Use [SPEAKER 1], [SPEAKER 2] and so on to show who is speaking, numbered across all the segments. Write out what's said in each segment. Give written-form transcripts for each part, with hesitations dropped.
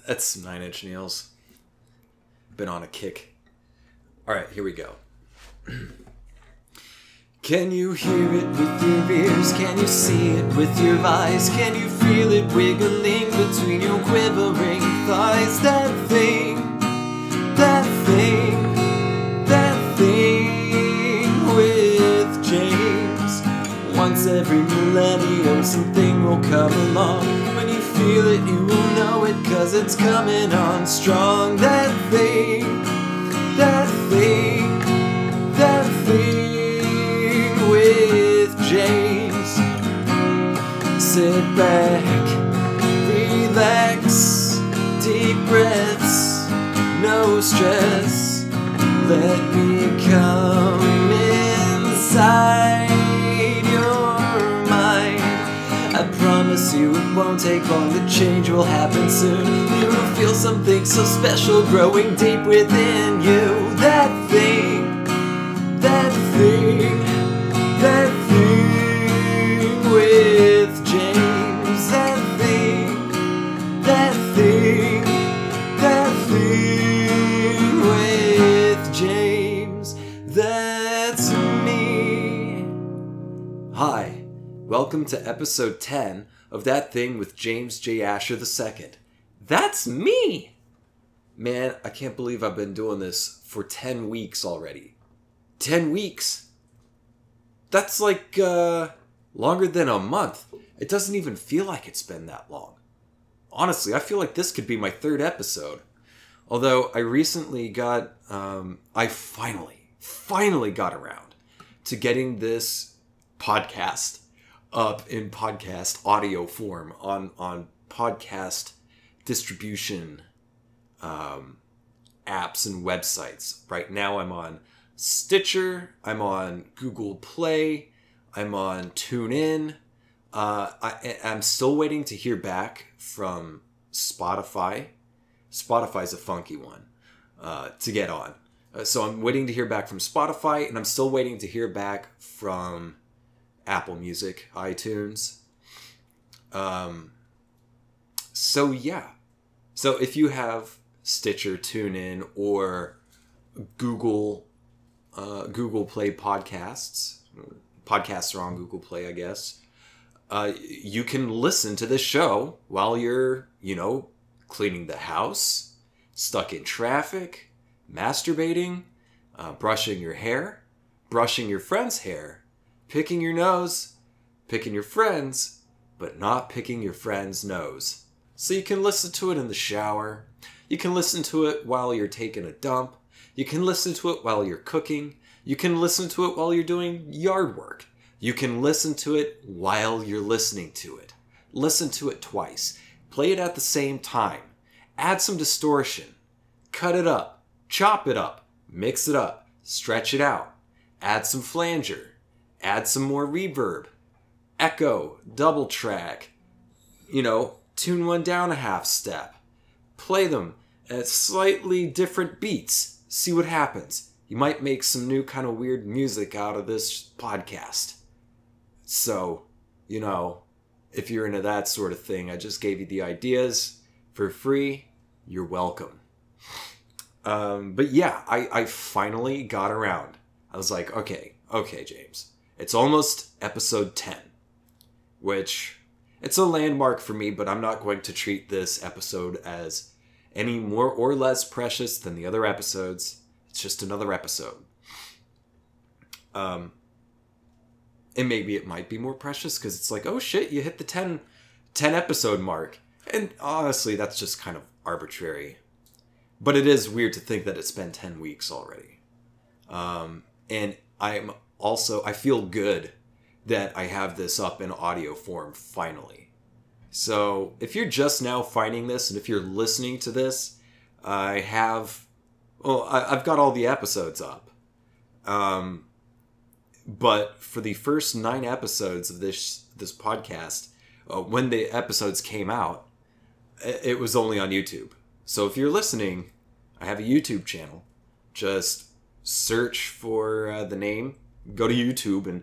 [SPEAKER 1] That's 9 Inch Nails. Been on a kick. Alright, here we go. Can you hear it with your ears? Can you see it with your eyes? Can you feel it wiggling between your quivering thighs? That thing, that thing, that thing with James. Once every millennium something will come along. When you feel it, you will know it, 'cause it's coming on strong. That thing, that thing, that thing with James. Sit back, relax, deep breaths, no stress. Let me come inside your mind. I promise you it won't take long, the change will happen soon. You'll feel something so special growing deep within you. That thing, that thing, that thing with James. That thing, that thing, that thing with James. That's me. Hi, welcome to episode 10 of That Thing with James J. Asher II. That's me! Man, I can't believe I've been doing this for 10 weeks already. 10 weeks? That's like, longer than a month. It doesn't even feel like it's been that long. Honestly, I feel like this could be my 3rd episode. Although I recently got, I finally got around to getting this podcast up in podcast audio form on podcast distribution apps and websites. Right now I'm on Stitcher, I'm on Google Play, I'm on TuneIn. I'm still waiting to hear back from Spotify. Spotify's a funky one to get on. So I'm waiting to hear back from Spotify, and I'm still waiting to hear back from Apple Music, iTunes. So yeah. So if you have Stitcher, TuneIn, or Google Play podcasts are on Google Play, I guess. You can listen to this show while you're, cleaning the house, stuck in traffic, masturbating, brushing your hair, brushing your friend's hair, picking your nose, picking your friend's, but not picking your friend's nose. So you can listen to it in the shower. You can listen to it while you're taking a dump. You can listen to it while you're cooking. You can listen to it while you're doing yard work. You can listen to it while you're listening to it. Listen to it twice. Play it at the same time. Add some distortion. Cut it up. Chop it up. Mix it up. Stretch it out. Add some flanger. Add some more reverb. Echo. Double track. Tune one down a half step. Play them at slightly different beats. See what happens. You might make some new kind of weird music out of this podcast. So, if you're into that sort of thing, I just gave you the ideas for free. You're welcome. But yeah, I finally got around. I was like, okay, James. It's almost episode 10, which it's a landmark for me, but I'm not going to treat this episode as any more or less precious than the other episodes. It's just another episode. And maybe it might be more precious because it's like, oh shit, you hit the 10 episode mark. And honestly, that's just kind of arbitrary. But it is weird to think that it's been 10 weeks already. And I feel good that I have this up in audio form finally. So if you're just now finding this, and if you're listening to this, I've got all the episodes up. But for the first 9 episodes of this podcast, when the episodes came out, it was only on YouTube. So if you're listening, I have a YouTube channel. Just search for the name. Go to YouTube and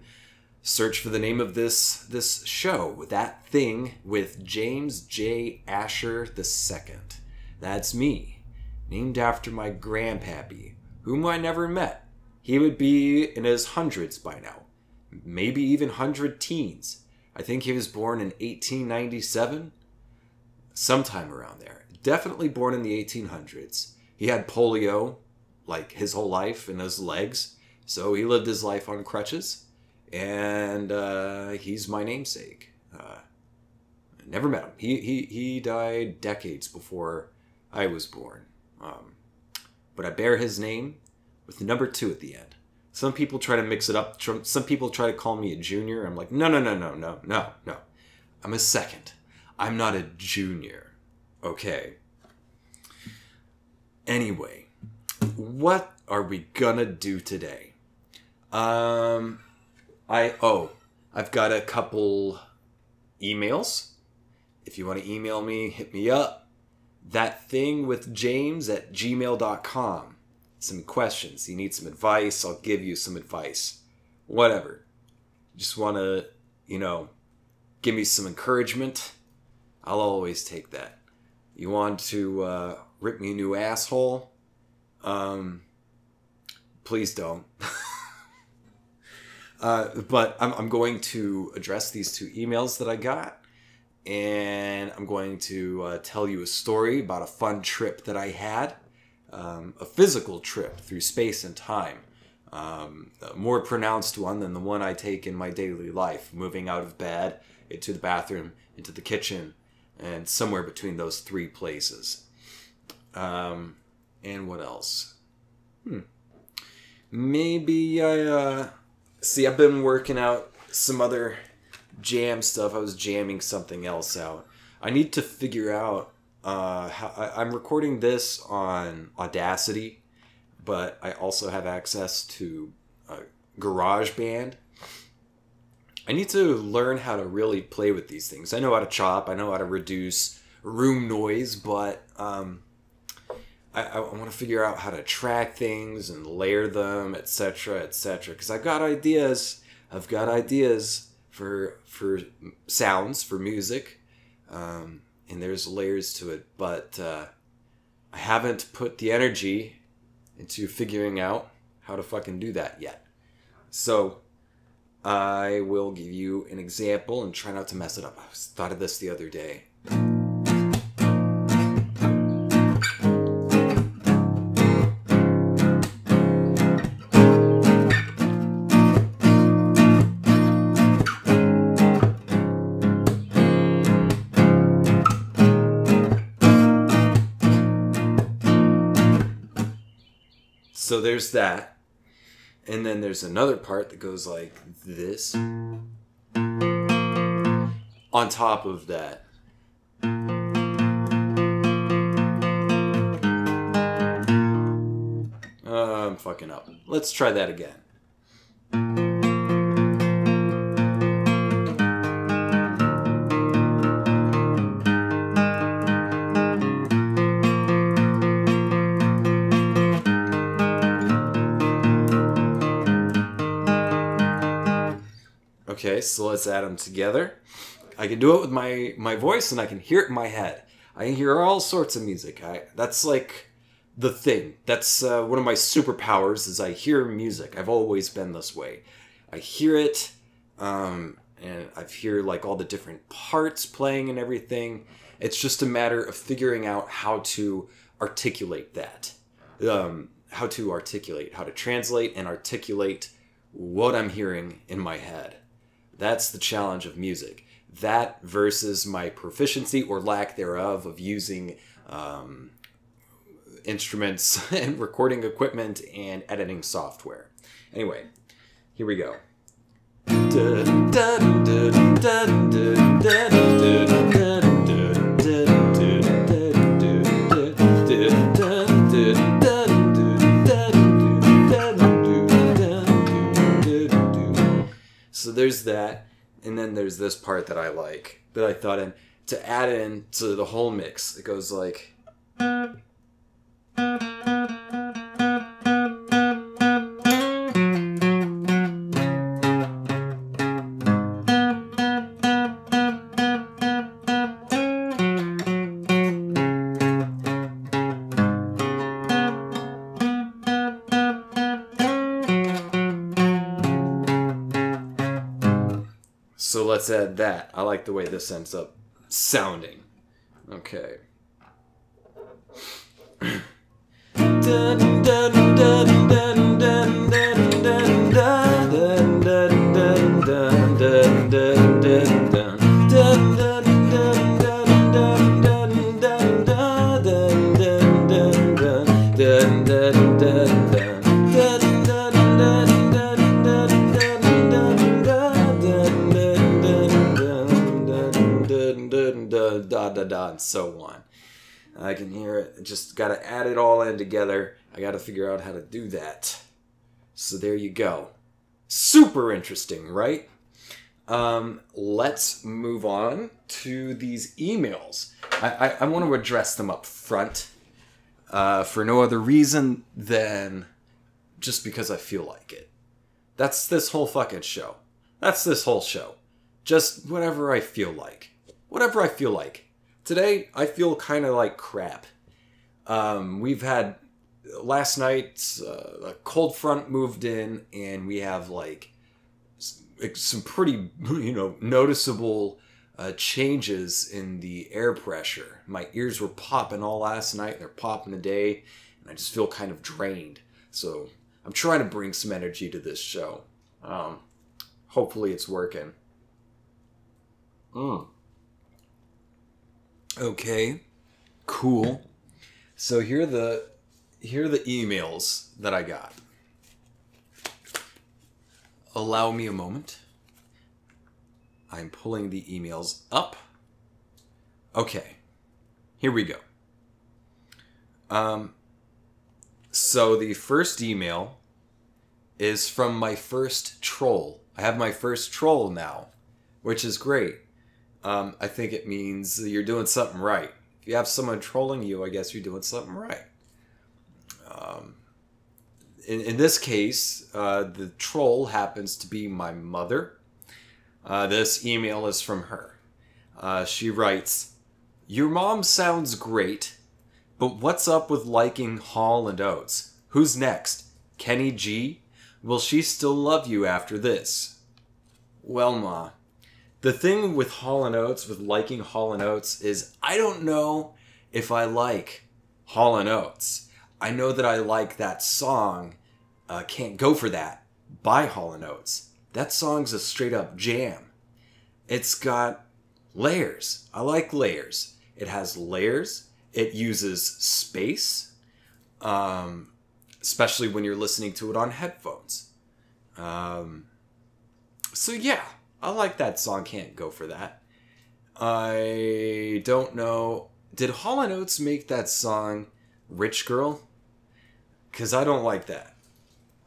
[SPEAKER 1] search for the name of this show. That Thing with James J. Asher II. That's me. Named after my grandpappy, whom I never met. He would be in his hundreds by now. Maybe even 100 teens. I think he was born in 1897. Sometime around there. Definitely born in the 1800s. He had polio, like his whole life, in his legs. So he lived his life on crutches. And he's my namesake. I never met him. He died decades before I was born. But I bear his name with the number 2 at the end. Some people try to mix it up. Some people try to call me a junior. I'm like, no. I'm a second. I'm not a junior. Okay. Anyway, what are we gonna do today? I've got a couple emails. If you want to email me, hit me up. thatthingwithjames@gmail.com. Some questions. You need some advice, I'll give you some advice. Whatever. Just want to, give me some encouragement. I'll always take that. You want to rip me a new asshole? Please don't. But I'm going to address these 2 emails that I got. And I'm going to tell you a story about a fun trip that I had. A physical trip through space and time. A more pronounced one than the one I take in my daily life. Moving out of bed, into the bathroom, into the kitchen, and somewhere between those 3 places. And what else? Maybe I've been working out some other jam stuff. I was jamming something else out. I need to figure out how I'm recording this on Audacity, but I also have access to GarageBand. I need to learn how to really play with these things. I know how to chop, I know how to reduce room noise, but I want to figure out how to track things and layer them, etc., etc. Because I've got ideas for sounds, for music, and there's layers to it, but I haven't put the energy into figuring out how to fucking do that yet. So I will give you an example and try not to mess it up. I thought of this the other day. So there's that. And then there's another part that goes like this. On top of that. I'm fucking up. Let's try that again. Okay, so let's add them together. I can do it with my voice, and I can hear it in my head. I can hear all sorts of music. That's like the thing. That's one of my superpowers, is I hear music. I've always been this way. I hear it, and I hear like all the different parts playing and everything. It's just a matter of figuring out how to articulate that. How to translate and articulate what I'm hearing in my head. That's the challenge of music. That versus my proficiency or lack thereof of using instruments and recording equipment and editing software. Anyway, here we go. So there's that, and then there's this part that I like, that I thought in to add in to the whole mix. It goes like. So let's add that. I like the way this ends up sounding. Okay. And so on. I can hear it. Just got to add it all in together. I got to figure out how to do that. So there you go. Super interesting, right? Let's move on to these emails. I want to address them up front for no other reason than just because I feel like it. That's this whole fucking show. That's this whole show. Just whatever I feel like. Whatever I feel like. Today, I feel kind of like crap. We've had, last night, a cold front moved in, and we have, like, some pretty, noticeable changes in the air pressure. My ears were popping all last night, they're popping today, and I just feel kind of drained. So, I'm trying to bring some energy to this show. Hopefully it's working. Okay, cool. So here are the emails that I got. Allow me a moment. I'm pulling the emails up. Okay, here we go. So the first email is from my first troll. I have my first troll now, which is great. I think it means you're doing something right. If you have someone trolling you, I guess you're doing something right. In this case, the troll happens to be my mother. This email is from her. She writes, "Your mom sounds great, but what's up with liking Hall & Oates? Who's next? Kenny G? Will she still love you after this?" Well, Ma, the thing with Hall & Oates, with liking Hall & Oates, is I don't know if I like Hall & Oates. I know that I like that song, Can't Go For That, by Hall & Oates. That song's a straight up jam. It's got layers. I like layers. It has layers. It uses space, especially when you're listening to it on headphones. So yeah. I like that song, Can't Go For That. I don't know. Did Hall & Oates make that song Rich Girl? Because I don't like that.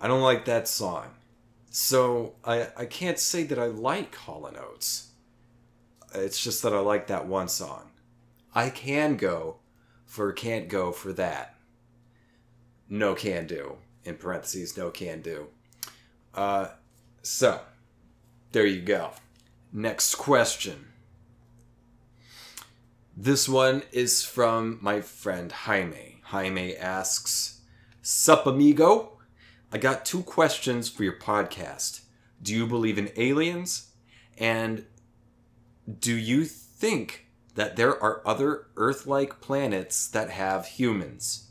[SPEAKER 1] I don't like that song. So I can't say that I like Hall & Oates. It's just that I like that one song. I can go for Can't Go For That. No can do. In parentheses, no can do. So, there you go. Next question. This one is from my friend Jaime. Jaime asks, "Sup, amigo? I got 2 questions for your podcast. Do you believe in aliens? And do you think that there are other Earth-like planets that have humans?"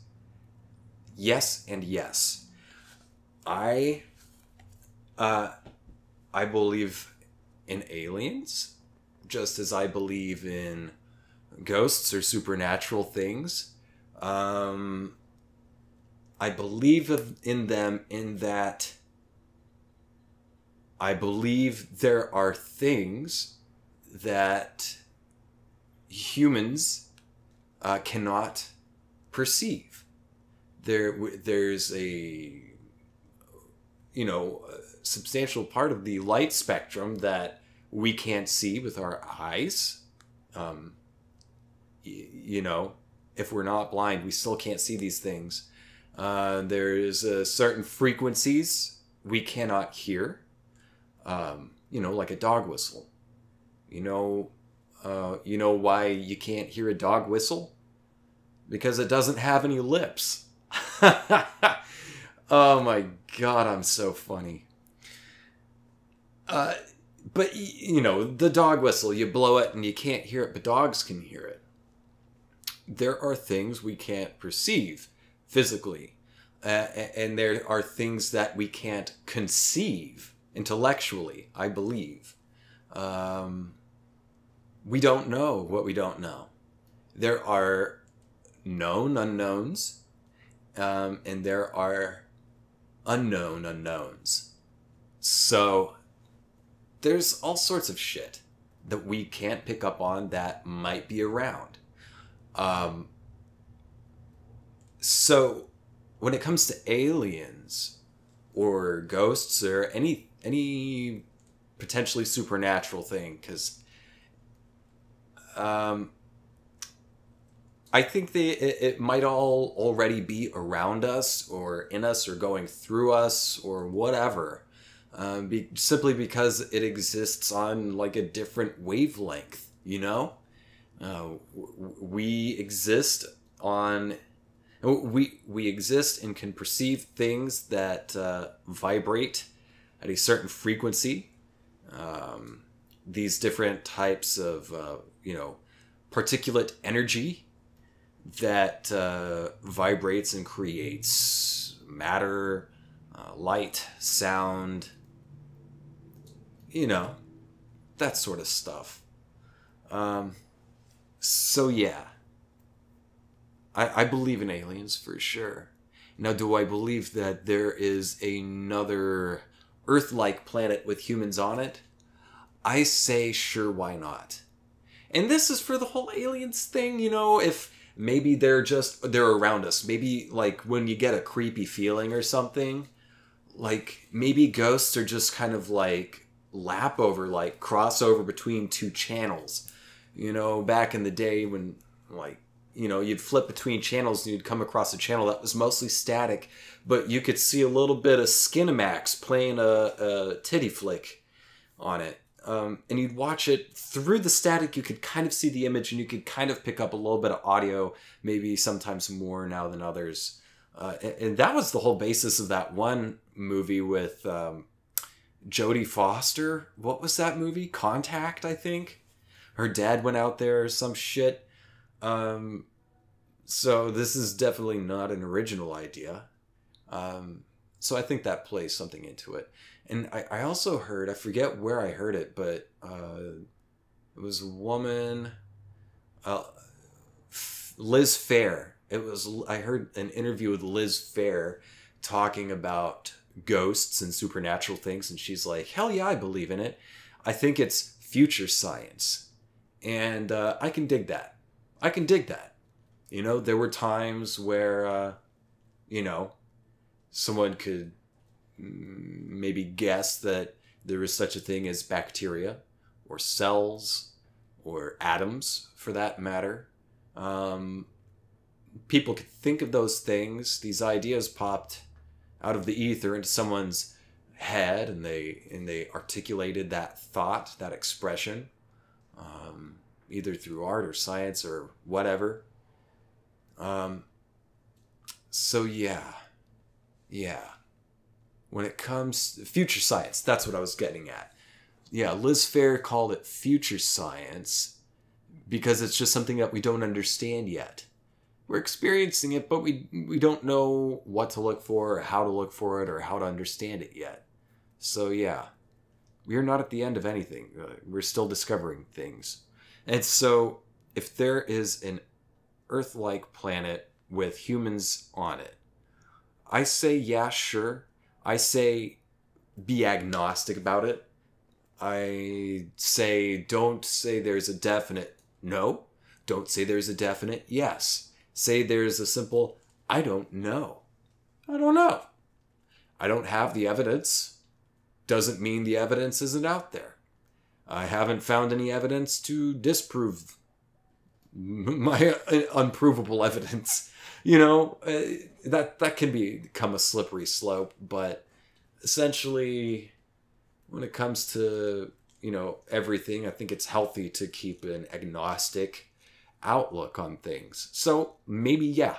[SPEAKER 1] Yes and yes. I believe in aliens, just as I believe in ghosts or supernatural things. I believe in them in that I believe there are things that humans cannot perceive. There's a substantial part of the light spectrum that we can't see with our eyes. If we're not blind, we still can't see these things. There's certain frequencies we cannot hear. Like a dog whistle. You know why you can't hear a dog whistle? Because it doesn't have any lips. Oh my God, I'm so funny. But But, you know, the dog whistle, you blow it and you can't hear it, but dogs can hear it. There are things we can't perceive physically. And there are things that we can't conceive intellectually, I believe. We don't know what we don't know. There are known unknowns, and there are unknown unknowns. So there's all sorts of shit that we can't pick up on that might be around. So when it comes to aliens or ghosts or any potentially supernatural thing, because I think it might all already be around us or in us or going through us or whatever, simply because it exists on like a different wavelength, you know? We exist on... We exist and can perceive things that vibrate at a certain frequency. These different types of, particulate energy that vibrates and creates matter, light, sound, that sort of stuff. So yeah. I believe in aliens for sure. Now, do I believe that there is another Earth-like planet with humans on it? I say sure, why not? And this is for the whole aliens thing, if maybe they're around us. Maybe like when you get a creepy feeling or something, like maybe ghosts are just kind of like crossover between two channels. Back in the day when you'd flip between channels and you'd come across a channel that was mostly static, but you could see a little bit of Skinamax playing a titty flick on it. And you'd watch it through the static. You could kind of see the image and you could kind of pick up a little bit of audio, maybe sometimes more now than others. And that was the whole basis of that one movie with Jodie Foster. What was that movie? Contact, I think. Her dad went out there or some shit. So this is definitely not an original idea. So I think that plays something into it. And I also heard, I forget where I heard it, but it was a woman, Liz Phair. I heard an interview with Liz Phair talking about ghosts and supernatural things, and she's like, hell yeah, I believe in it. I think it's future science. And I can dig that. There were times where, someone could maybe guess that there was such a thing as bacteria or cells or atoms, for that matter. People could think of those things. These ideas popped out of the ether into someone's head, and they articulated that thought, that expression, either through art or science or whatever. So yeah. When it comes to future science, that's what I was getting at. Yeah, Liz Phair called it future science because it's just something that we don't understand yet. We're experiencing it, but we don't know what to look for, or how to look for it, or how to understand it yet. So yeah, we are not at the end of anything. We're still discovering things. And so if there is an Earth-like planet with humans on it, I say yeah, sure. I say be agnostic about it. I say don't say there's a definite no. Don't say there's a definite yes. Say there's a simple I don't know. I don't know. I don't have the evidence. Doesn't mean the evidence isn't out there. I haven't found any evidence to disprove my unprovable evidence. That can become a slippery slope, but essentially when it comes to, everything, I think it's healthy to keep an agnostic outlook on things. So maybe yeah.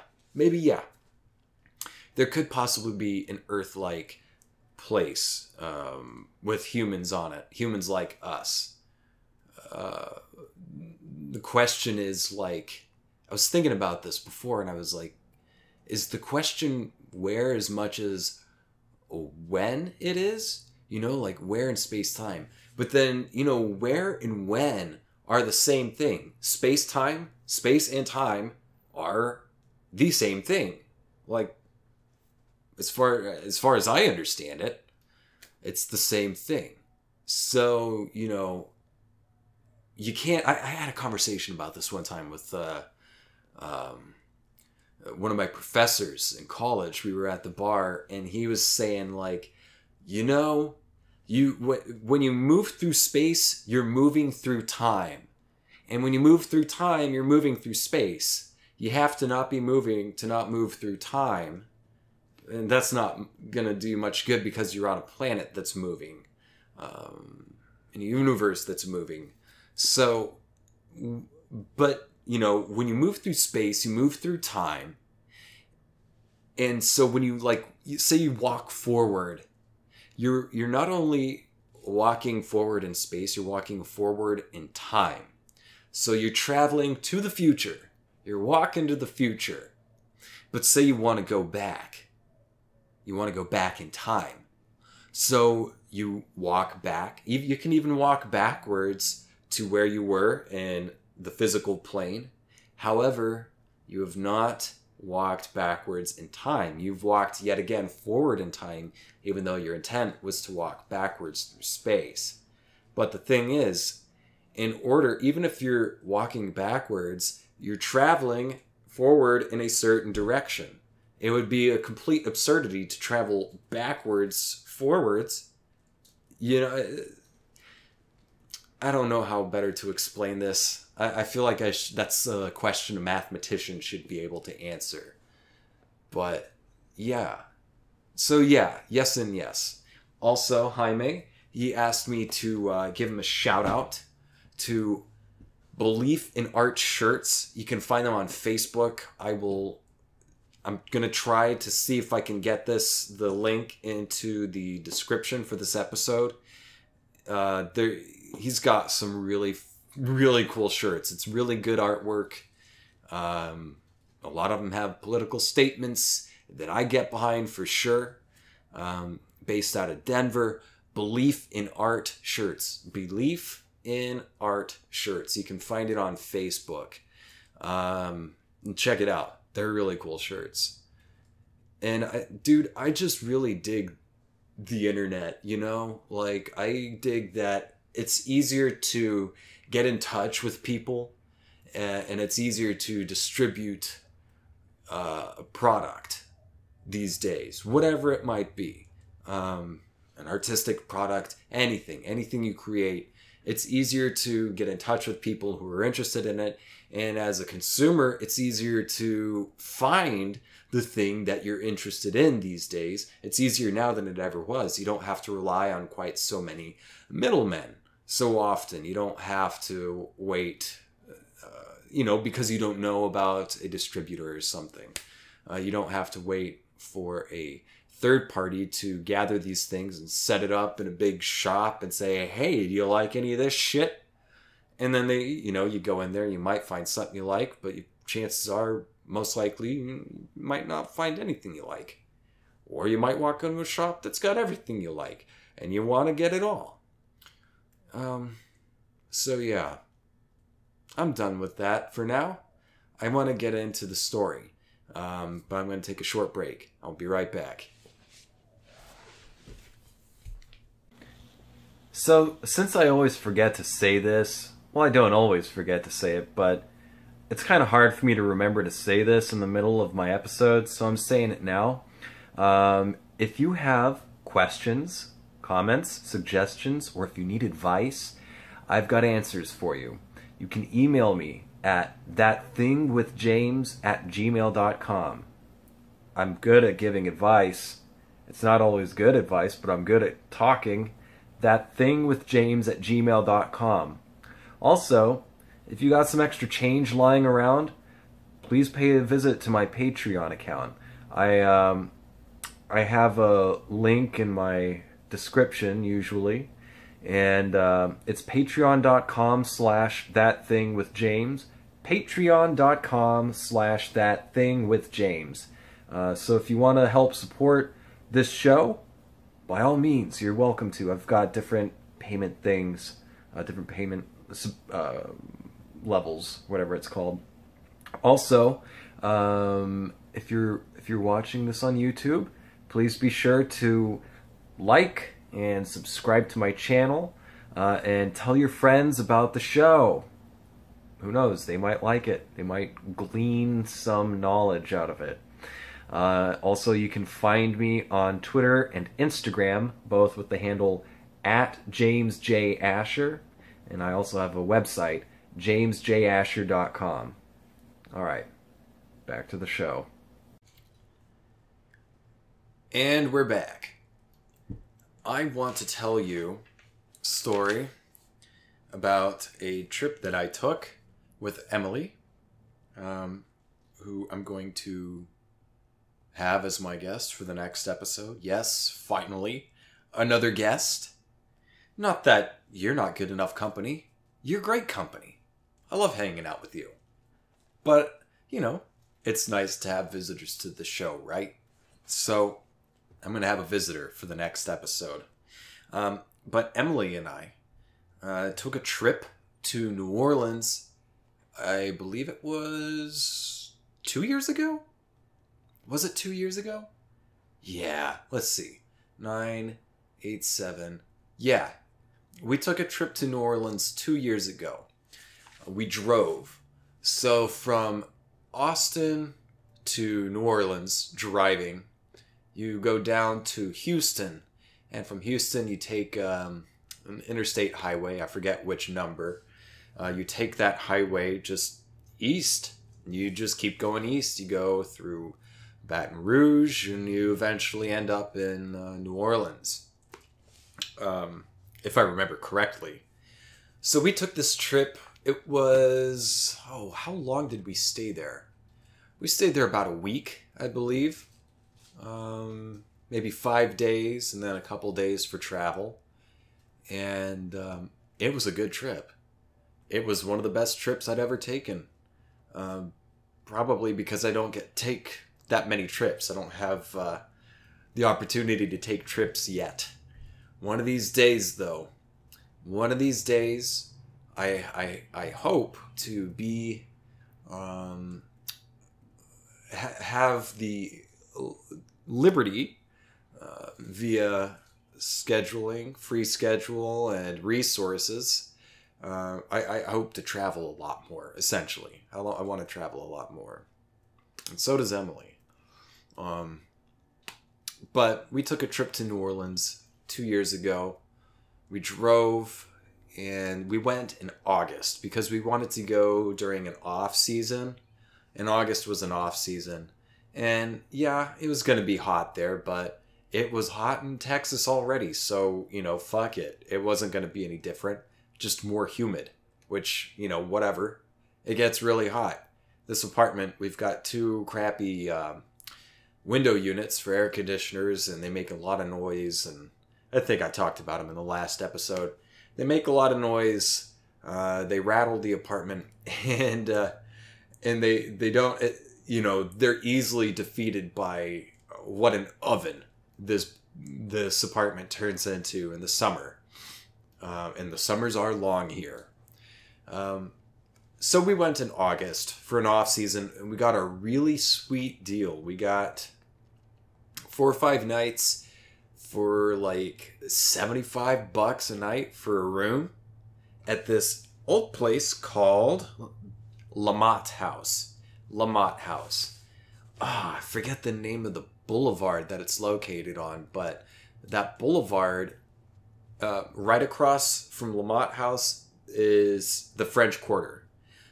[SPEAKER 1] There could possibly be an Earth-like place with humans on it, humans like us. The question is, like, I was thinking about this before, and I was like, is the question where as much as when it is? You know, like where in space-time. But then, you know, where and when are the same thing. Space-time, space and time are the same thing. Like, as far as I understand it, it's the same thing. So, you know, you can't... I had a conversation about this one time with one of my professors in college. We were at the bar, and he was saying, like, you know, when you move through space, you're moving through time. And when you move through time, you're moving through space. You have to not be moving to not move through time. And that's not going to do much good because you're on a planet that's moving. In a universe that's moving. So, but, you know, when you move through space, you move through time. And so when you, like, say you walk forward, you're not only walking forward in space, you're walking forward in time. So you're traveling to the future. You're walking to the future. But say you want to go back. You want to go back in time. So you walk back. You can even walk backwards to where you were in the physical plane. However, you have not walked backwards in time. You've walked yet again forward in time, even though your intent was to walk backwards through space. But the thing is, in order, even if you're walking backwards, you're traveling forward in a certain direction. It would be a complete absurdity to travel backwards, forwards. You know, I don't know how better to explain this. I feel like that's a question a mathematician should be able to answer. But, yeah. So, yeah. Yes and yes. Also, Jaime, he asked me to give him a shout-out to Belief in Art shirts. You can find them on Facebook. I'm going to try to see if I can get the link into the description for this episode. He's got some really, really cool shirts. It's really good artwork. A lot of them have political statements that I get behind for sure. Based out of Denver. Belief in Art shirts. Belief in Art shirts. You can find it on Facebook. Check it out. They're really cool shirts. And I just really dig the internet, you know? Like, I dig that it's easier to get in touch with people, and it's easier to distribute a product these days, whatever it might be. An artistic product, anything you create. It's easier to get in touch with people who are interested in it. And as a consumer, it's easier to find the thing that you're interested in these days. It's easier now than it ever was. You don't have to rely on quite so many middlemen so often. You don't have to wait, because you don't know about a distributor or something. You don't have to wait for a third party to gather these things and set it up in a big shop and say, hey, do you like any of this shit? And then you go in there, you might find something you like, but chances are, most likely, you might not find anything you like. Or you might walk into a shop that's got everything you like, and you want to get it all. So yeah, I'm done with that for now. I want to get into the story, but I'm going to take a short break. I'll be right back. So, since I always forget to say this, well, I don't always forget to say it, but it's kind of hard for me to remember to say this in the middle of my episodes, so I'm saying it now. If you have questions, comments, suggestions, or if you need advice, I've got answers for you. You can email me at thatthingwithjames@gmail.com. I'm good at giving advice. It's not always good advice, but I'm good at talking. thatthingwithjames@gmail.com. Also, if you got some extra change lying around, please pay a visit to my Patreon account. I
[SPEAKER 2] I have a link in my description usually, and it's patreon.com/thatthingwithjames. Patreon.com/thatthingwithjames. So if you want to help support this show, by all means, you're welcome to. I've got different payment things, different payment levels, whatever it's called. Also, if you're watching this on YouTube, please be sure to like and subscribe to my channel, and tell your friends about the show. Who knows? They might like it. They might glean some knowledge out of it. Also, you can find me on Twitter and Instagram, both with the handle @JamesJAsher, and I also have a website, jamesjasher.com. All right, back to the show.
[SPEAKER 1] And we're back. I want to tell you a story about a trip that I took with Emily, who I'm going to have as my guest for the next episode. Yes, finally, another guest. Not that you're not good enough company. You're great company. I love hanging out with you. But, it's nice to have visitors to the show, right? So, I'm going to have a visitor for the next episode. But Emily and I took a trip to New Orleans. I believe it was 2 years ago? Was it 2 years ago? Yeah, let's see. 9, 8, 7. Yeah, we took a trip to New Orleans 2 years ago. We drove. So from Austin to New Orleans, driving, you go down to Houston. And from Houston, you take an interstate highway. I forget which number. You take that highway just east. You just keep going east. You go through Baton Rouge, and you eventually end up in New Orleans, if I remember correctly. So we took this trip. It was, how long did we stay there? We stayed there about a week, I believe. Maybe 5 days, and then a couple days for travel. And it was a good trip. It was one of the best trips I'd ever taken. Probably because I don't take that many trips. I don't have the opportunity to take trips yet. One of these days, though, I hope to be have the liberty via scheduling, free schedule, and resources. I hope to travel a lot more. Essentially, I want to travel a lot more, and so does Emily. But we took a trip to New Orleans 2 years ago. We drove, and we went in August because we wanted to go during an off season. And August was an off season. And yeah, it was going to be hot there, but it was hot in Texas already. So, fuck it. It wasn't going to be any different. Just more humid, which, whatever. It gets really hot. This apartment, we've got 2 crappy window units for air conditioners, and they make a lot of noise. And I think I talked about them in the last episode. They make a lot of noise. They rattle the apartment, and they don't, they're easily defeated by what an oven this apartment turns into in the summer. And the summers are long here. So we went in August for an off season, and we got a really sweet deal. We got 4 or 5 nights for like $75 a night for a room at this old place called Lamott House. I forget the name of the boulevard that it's located on, but that boulevard, right across from Lamott House, is the French Quarter.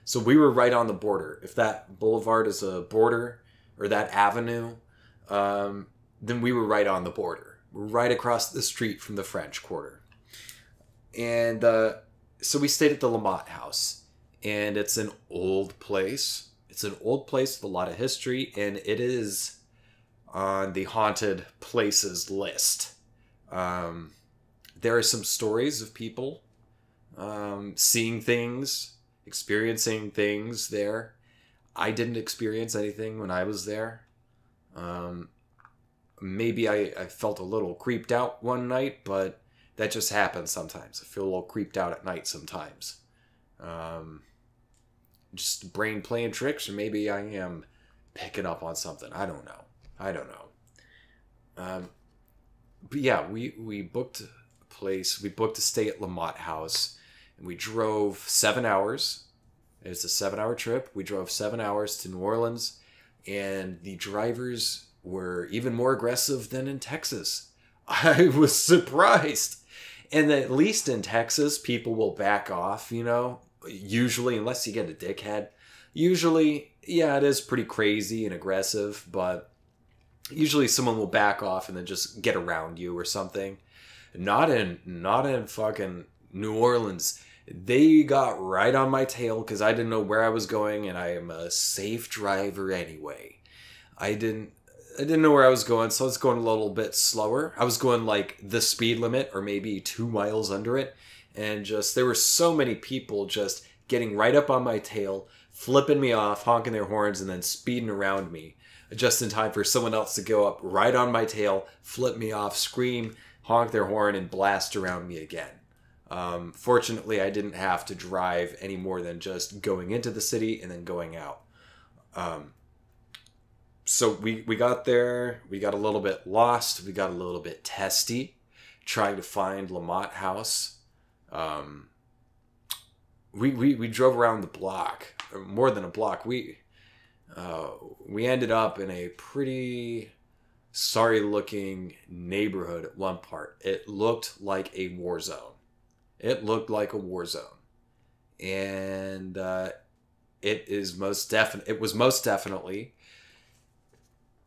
[SPEAKER 1] So we were right on the border. If that boulevard is a border, or that avenue, then we were right on the border. We're right across the street from the French Quarter. And so we stayed at the Lamott House. And it's an old place. It's an old place with a lot of history. And it is on the haunted places list. There are some stories of people seeing things, experiencing things there. I didn't experience anything when I was there. Maybe I felt a little creeped out one night, but that just happens sometimes. I feel a little creeped out at night sometimes. Just brain playing tricks, or maybe I am picking up on something. I don't know. But yeah, we booked a place. We booked a stay at Lamont House, and we drove 7 hours. It's a 7-hour trip. We drove 7 hours to New Orleans, and the drivers were even more aggressive than in Texas. I was surprised. And at least in Texas, people will back off, you know, usually, unless you get a dickhead. Usually, yeah, it is pretty crazy and aggressive, but usually someone will back off and then just get around you or something. Not in fucking New Orleans. They got right on my tail because I didn't know where I was going, and I am a safe driver anyway. I didn't know where I was going, so I was going a little bit slower. I was going like the speed limit or maybe 2 miles under it. And just, there were so many people just getting right up on my tail, flipping me off, honking their horns, and then speeding around me. Just in time for someone else to go up right on my tail, flip me off, scream, honk their horn, and blast around me again. Fortunately, I didn't have to drive any more than just going into the city and then going out. So we got there, we got a little bit lost, we got a little bit testy, trying to find Lamont House. We drove around the block, or more than a block. We ended up in a pretty sorry-looking neighborhood at one part. It looked like a war zone. And it was most definitely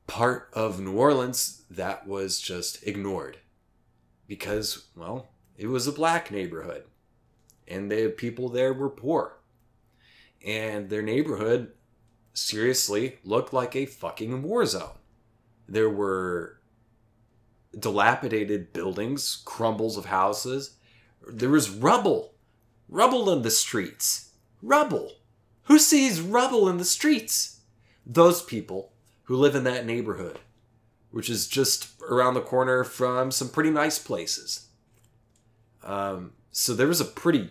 [SPEAKER 1] part of New Orleans that was just ignored because, well, it was a black neighborhood and the people there were poor, and their neighborhood seriously looked like a fucking war zone. There were dilapidated buildings, crumbles of houses. There was rubble in the streets. Rubble. Who sees rubble in the streets? Those people who live in that neighborhood, which is just around the corner from some pretty nice places. So there was a pretty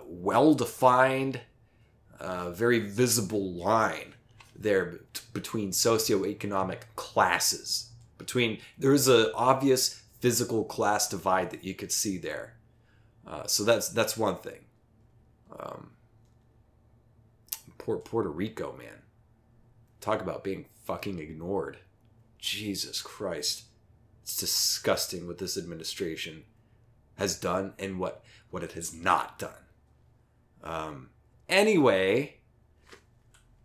[SPEAKER 1] well-defined, very visible line there between socioeconomic classes. There was an obvious physical class divide that you could see there. So that's one thing. Poor Puerto Rico, man. Talk about being fucking ignored. Jesus Christ. It's disgusting what this administration has done and what it has not done. Anyway,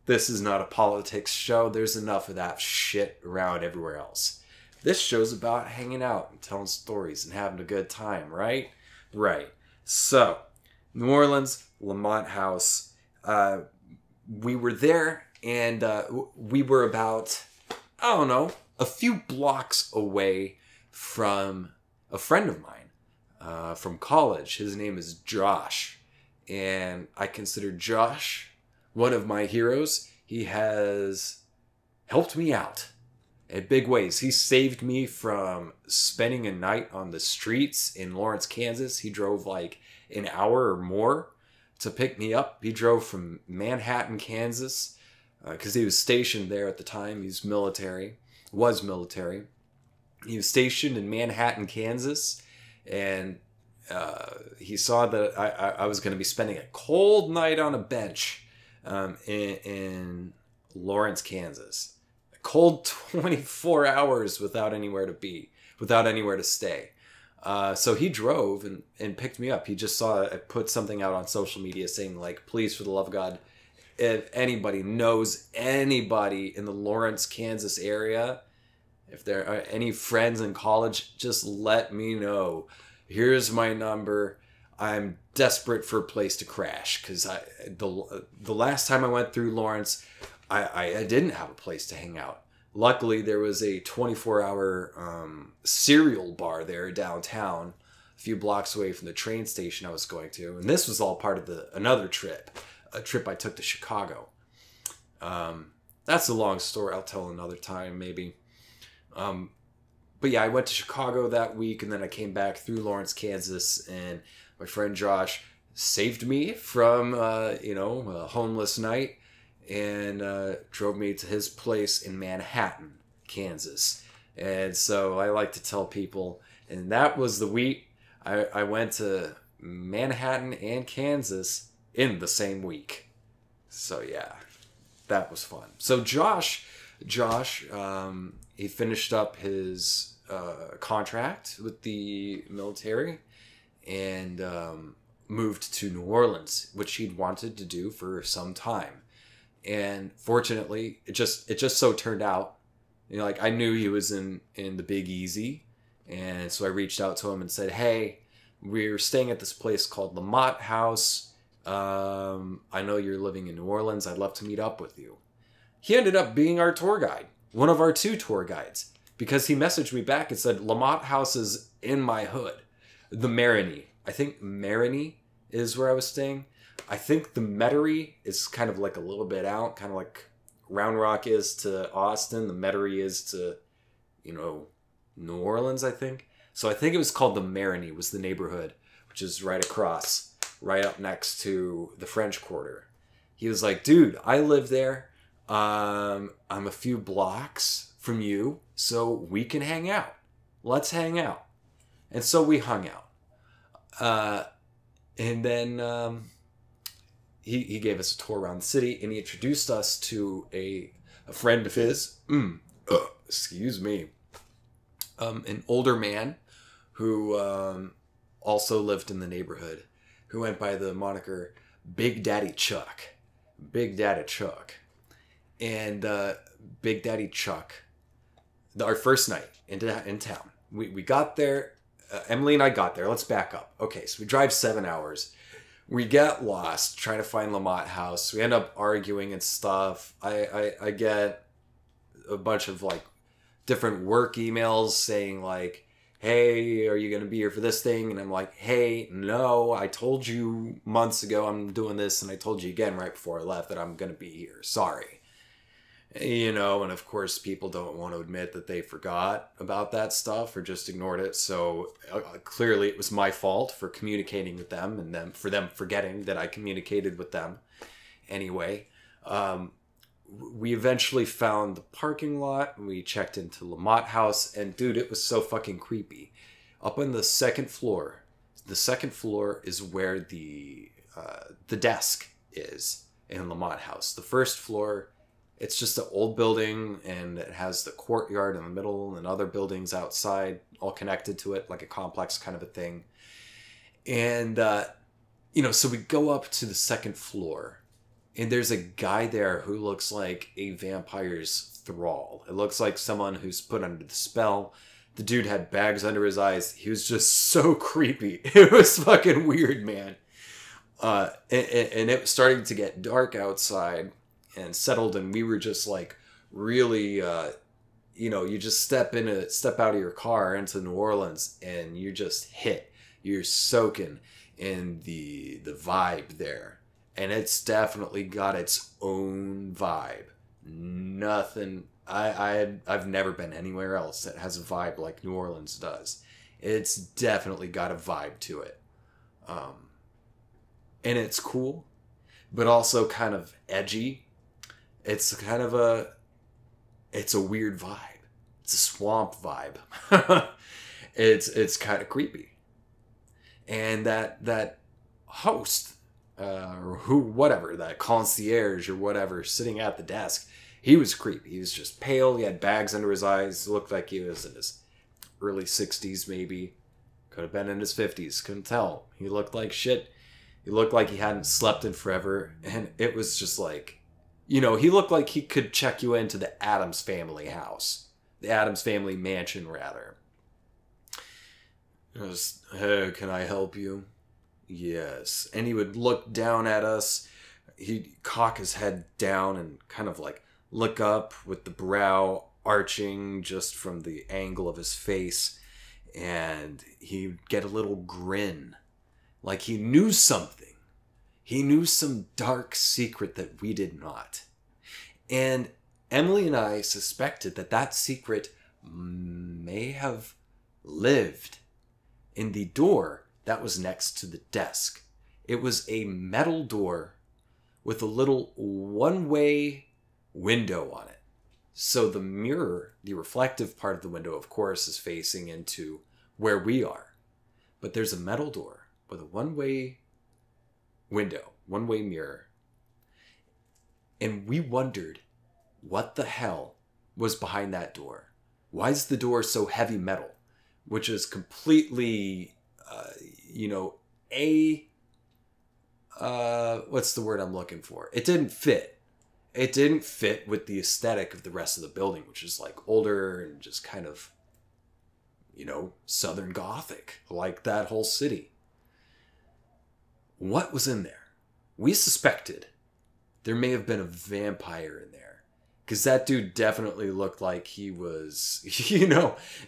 [SPEAKER 1] this is not a politics show. There's enough of that shit around everywhere else. This show's about hanging out and telling stories and having a good time, right? Right. So, New Orleans, Lamont House. We were there, and we were about, I don't know, a few blocks away from a friend of mine from college. His name is Josh, and I consider Josh one of my heroes. He has helped me out in big ways. He saved me from spending a night on the streets in Lawrence, Kansas. He drove like an hour or more to pick me up. He drove from Manhattan, Kansas, because he was stationed there at the time. He was military. He was stationed in Manhattan, Kansas, and he saw that I was going to be spending a cold night on a bench in Lawrence, Kansas. A cold 24 hours without anywhere to be, without anywhere to stay. So he drove and picked me up. He just saw I put something out on social media saying, like, please, for the love of God, if anybody knows anybody in the Lawrence, Kansas area, if there are any friends in college, just let me know. Here's my number. I'm desperate for a place to crash because the last time I went through Lawrence, I didn't have a place to hang out. luckily there was a 24-hour cereal bar there downtown, a few blocks away from the train station I was going to. And this was all part of another trip, a trip I took to Chicago. That's a long story. I'll tell another time, maybe. But yeah, I went to Chicago that week, and then I came back through Lawrence, Kansas, and my friend Josh saved me from, a homeless night, and drove me to his place in Manhattan, Kansas. And so I like to tell people, and that was the week I went to Manhattan and Kansas in the same week. So yeah, that was fun. So Josh, he finished up his contract with the military and moved to New Orleans, which he'd wanted to do for some time. And fortunately, it just so turned out, like I knew he was in the Big Easy, and so I reached out to him and said, "Hey, we're staying at this place called Lamont House. I know you're living in New Orleans. I'd love to meet up with you." He ended up being our tour guide, one of our 2 tour guides, because he messaged me back and said, "Lamont House is in my hood. The Marigny." I think Marigny is where I was staying. I think the Metairie is kind of like a little bit out, kind of like Round Rock is to Austin. The Metairie is to, New Orleans, I think. So I think it was called the Marigny was the neighborhood, which is right across, right up next to the French Quarter. He was like, "Dude, I live there. I'm a few blocks from you, so we can hang out. Let's hang out." And so we hung out. And then he gave us a tour around the city, and he introduced us to a friend of his. Excuse me. An older man who also lived in the neighborhood, who went by the moniker Big Daddy Chuck. Big Daddy Chuck. And Big Daddy Chuck, our first night in town, we got there. Emily and I got there. Let's back up. Okay, so we drive 7 hours. We get lost trying to find Lamont House. We end up arguing and stuff. I get a bunch of like different work emails saying like, "Hey, are you going to be here for this thing?" And I'm like, "Hey, no, I told you months ago I'm doing this, and I told you again right before I left that I'm going to be here. Sorry." And of course people don't want to admit that they forgot about that stuff or just ignored it. So clearly it was my fault for communicating with them, and for them forgetting that I communicated with them. Anyway, we eventually found the parking lot, and we checked into Lamont House, and dude, it was so fucking creepy. Up on the second floor is where the desk is in Lamont House. The first floor, it's just an old building, and it has the courtyard in the middle and other buildings outside all connected to it, like a complex kind of a thing. And, so we go up to the second floor, and there's a guy there who looks like a vampire's thrall. It looks like someone who's put under the spell. The dude had bags under his eyes. He was just so creepy. It was fucking weird, man. And it was starting to get dark outside and settled, and we were just like really you just step out of your car into New Orleans, and you're soaking in the vibe there, and it's definitely got its own vibe. Nothing I've never been anywhere else that has a vibe like New Orleans does. It's definitely got a vibe to it, and it's cool, but also kind of edgy. It's kind of it's a weird vibe. It's a swamp vibe. It's kind of creepy. And that host, or whatever, that concierge or whatever, sitting at the desk, he was creepy. He was just pale. He had bags under his eyes. It looked like he was in his early 60s, maybe. Could have been in his 50s. Couldn't tell. He looked like shit. He looked like he hadn't slept in forever. And it was just like, he looked like he could check you into the Addams Family house. The Addams Family mansion, rather. Just, "Hey, can I help you?" "Yes." And he would look down at us. He'd cock his head down and kind of like look up with the brow arching just from the angle of his face, and he'd get a little grin, like he knew something. He knew some dark secret that we did not. And Emily and I suspected that that secret may have lived in the door that was next to the desk. It was a metal door with a little one-way window on it. So the mirror, the reflective part of the window, of course, is facing into where we are. But there's a metal door with a one-way window, one-way mirror. And we wondered what the hell was behind that door. Why is the door so heavy metal? Which is completely, what's the word I'm looking for? It didn't fit. It didn't fit with the aesthetic of the rest of the building, which is like older and just kind of, Southern Gothic, like that whole city. What was in there? We suspected there may have been a vampire in there. Because that dude definitely looked like he was,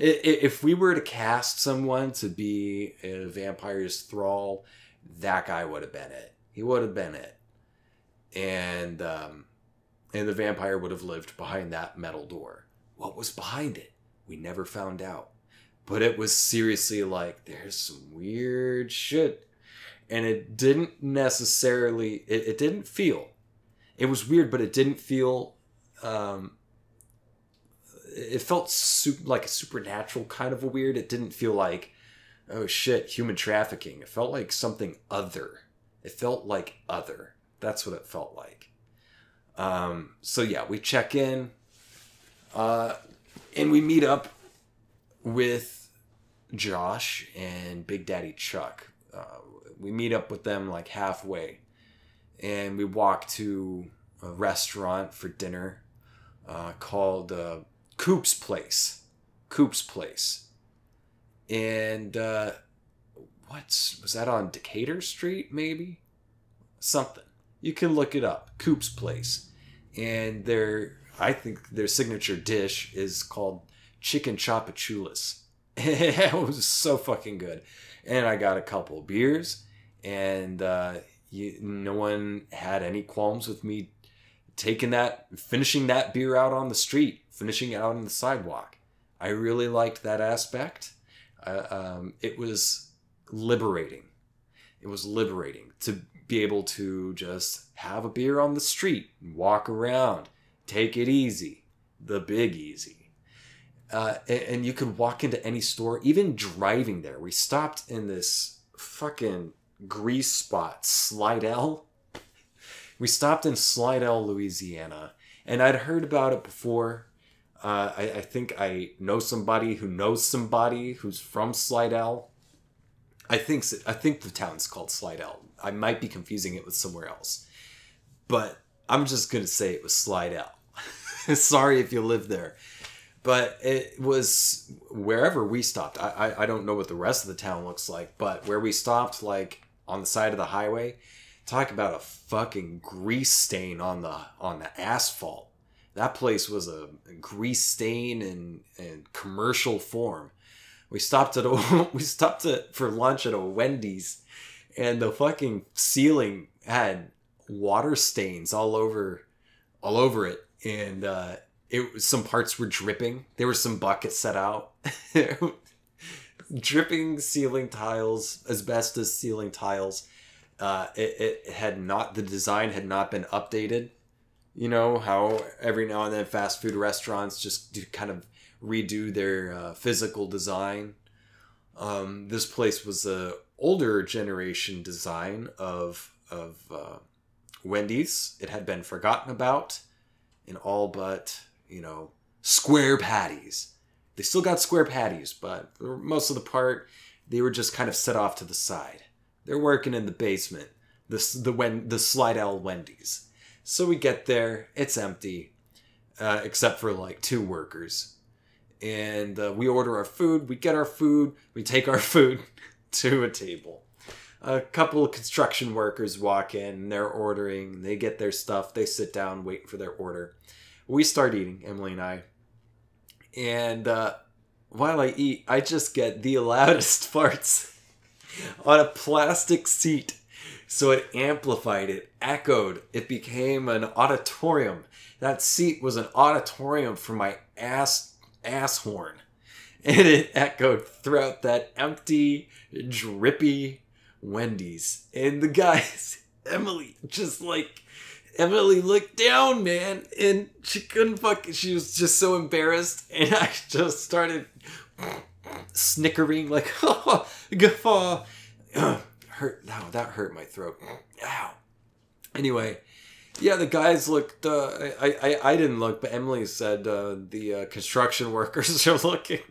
[SPEAKER 1] if we were to cast someone to be a vampire's thrall, that guy would have been it. He would have been it. And the vampire would have lived behind that metal door. What was behind it? We never found out. But it was seriously like, there's some weird shit. And it didn't necessarily, it didn't feel. It was weird, but it didn't feel, it felt like a supernatural kind of a weird. It didn't feel like, oh shit, human trafficking. It felt like something other. It felt like other. That's what it felt like. So yeah, we check in, and we meet up with Josh and Big Daddy Chuck. We meet up with them like halfway, and we walk to a restaurant for dinner called Coop's Place. Coop's Place. And was that on Decatur Street, maybe? Something. You can look it up. Coop's Place. And I think their signature dish is called chicken chapachulas. It was so fucking good. And I got a couple of beers, and no one had any qualms with me finishing that beer out on the street, finishing it out on the sidewalk. I really liked that aspect. It was liberating. It was liberating to be able to just have a beer on the street, walk around, take it easy, the big easy. And you could walk into any store, even driving there. We stopped in this fucking grease spot, Slidell. We stopped in Slidell, Louisiana, and I'd heard about it before. I think I know somebody who knows somebody who's from Slidell. I think the town's called Slidell. I might be confusing it with somewhere else, but I'm just gonna say it was Slidell. Sorry if you live there. But it was wherever we stopped. I don't know what the rest of the town looks like, but where we stopped, like on the side of the highway, talk about a fucking grease stain on the asphalt. That place was a grease stain in commercial form. We stopped for lunch at a Wendy's, and the fucking ceiling had water stains all over it, and some parts were dripping. There were some buckets set out. Dripping ceiling tiles, asbestos ceiling tiles. The design had not been updated. You know how every now and then fast food restaurants just kind of redo their physical design. This place was a older generation design of Wendy's. It had been forgotten about in all but, square patties. They still got square patties, but for most of the part, they were just kind of set off to the side. They're working in the basement, the Slidell Wendy's. So we get there, it's empty, except for like 2 workers. And we order our food, we get our food, we take our food to a table. A couple of construction workers walk in, they're ordering, they get their stuff, they sit down waiting for their order. We start eating, Emily and I. And while I eat, I just get the loudest farts on a plastic seat. So it amplified, it echoed, it became an auditorium. That seat was an auditorium for my ass horn. And it echoed throughout that empty, drippy Wendy's. And the guys, Emily looked down, man, and she couldn't she was just so embarrassed, and I just started snickering like, oh, guffaw. That hurt my throat. Ow. Anyway, yeah, the guys looked, I didn't look, but Emily said the construction workers are looking.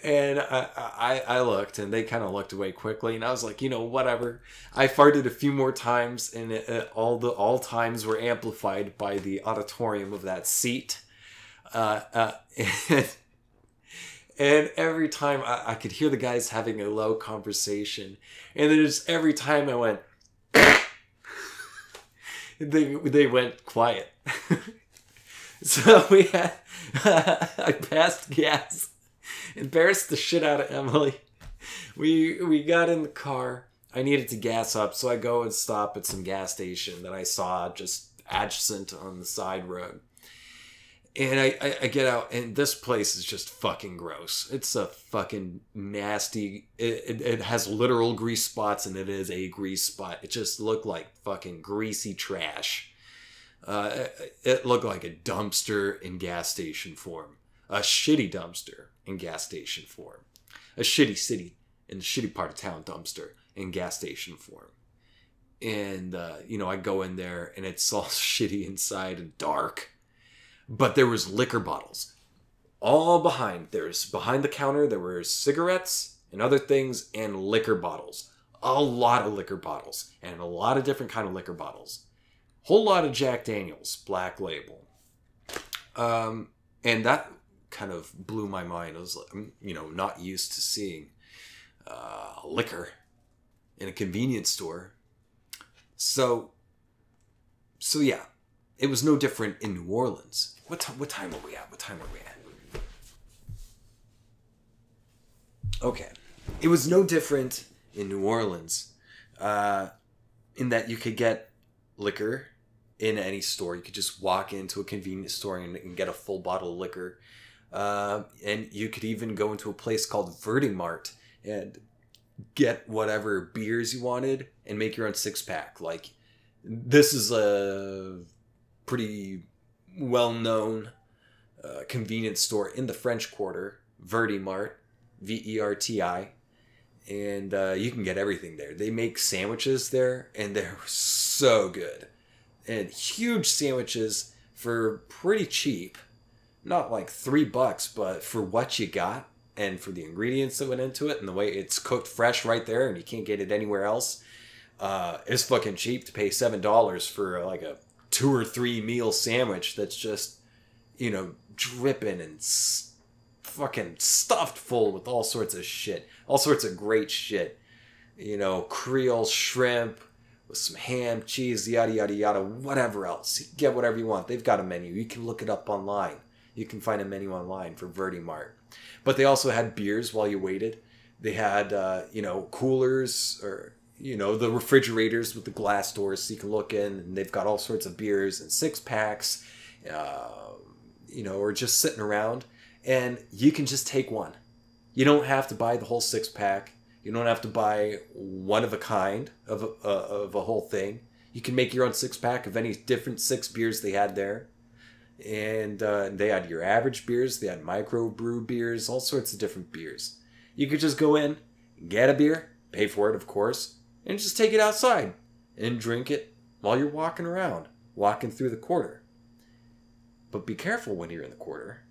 [SPEAKER 1] And I looked, and they kind of looked away quickly, and I was like, whatever. I farted a few more times, and all times were amplified by the auditorium of that seat. And every time I could hear the guys having a low conversation, and then just every time I went, they went quiet. So I passed gas. Embarrassed the shit out of Emily. We got in the car. I needed to gas up, so I go and stop at some gas station that I saw just adjacent on the side road. And I get out, and this place is just fucking gross. It's a fucking nasty... It has literal grease spots, and it is a grease spot. It just looked like fucking greasy trash. It looked like a dumpster in gas station form. A shitty dumpster in gas station form. A shitty city in the shitty part of town dumpster in gas station form. And, I go in there, and it's all shitty inside and dark. But there was liquor bottles. All behind. Behind the counter, there were cigarettes and other things and liquor bottles. A lot of liquor bottles. And a lot of different kind of liquor bottles. Whole lot of Jack Daniels, Black Label. And that kind of blew my mind. I was, not used to seeing liquor in a convenience store. So yeah, it was no different in New Orleans. What time are we at? Okay. It was no different in New Orleans in that you could get liquor in any store. You could just walk into a convenience store and get a full bottle of liquor. And you could even go into a place called Verdi Mart and get whatever beers you wanted and make your own six-pack. Like, this is a pretty well-known convenience store in the French Quarter, Verdi Mart, Verti, and you can get everything there. They make sandwiches there, and they're so good. And huge sandwiches for pretty cheap. Not like $3, but for what you got and for the ingredients that went into it and the way it's cooked fresh right there and you can't get it anywhere else, it's fucking cheap to pay $7 for like a 2 or 3 meal sandwich that's just, dripping and fucking stuffed full with all sorts of shit. All sorts of great shit. Creole shrimp with some ham, cheese, yada, yada, yada, whatever else. You can get whatever you want. They've got a menu. You can look it up online. You can find a menu online for Verdi Mart. But they also had beers while you waited. They had, coolers or, the refrigerators with the glass doors so you can look in. And they've got all sorts of beers and six-packs, or just sitting around. And you can just take one. You don't have to buy the whole six-pack. You don't have to buy one of a kind of a whole thing. You can make your own six-pack of any different 6 beers they had there. And they had your average beers, they had microbrew beers, all sorts of different beers. You could just go in, get a beer, pay for it, of course, and just take it outside and drink it while you're walking around, walking through the quarter. But be careful when you're in the quarter,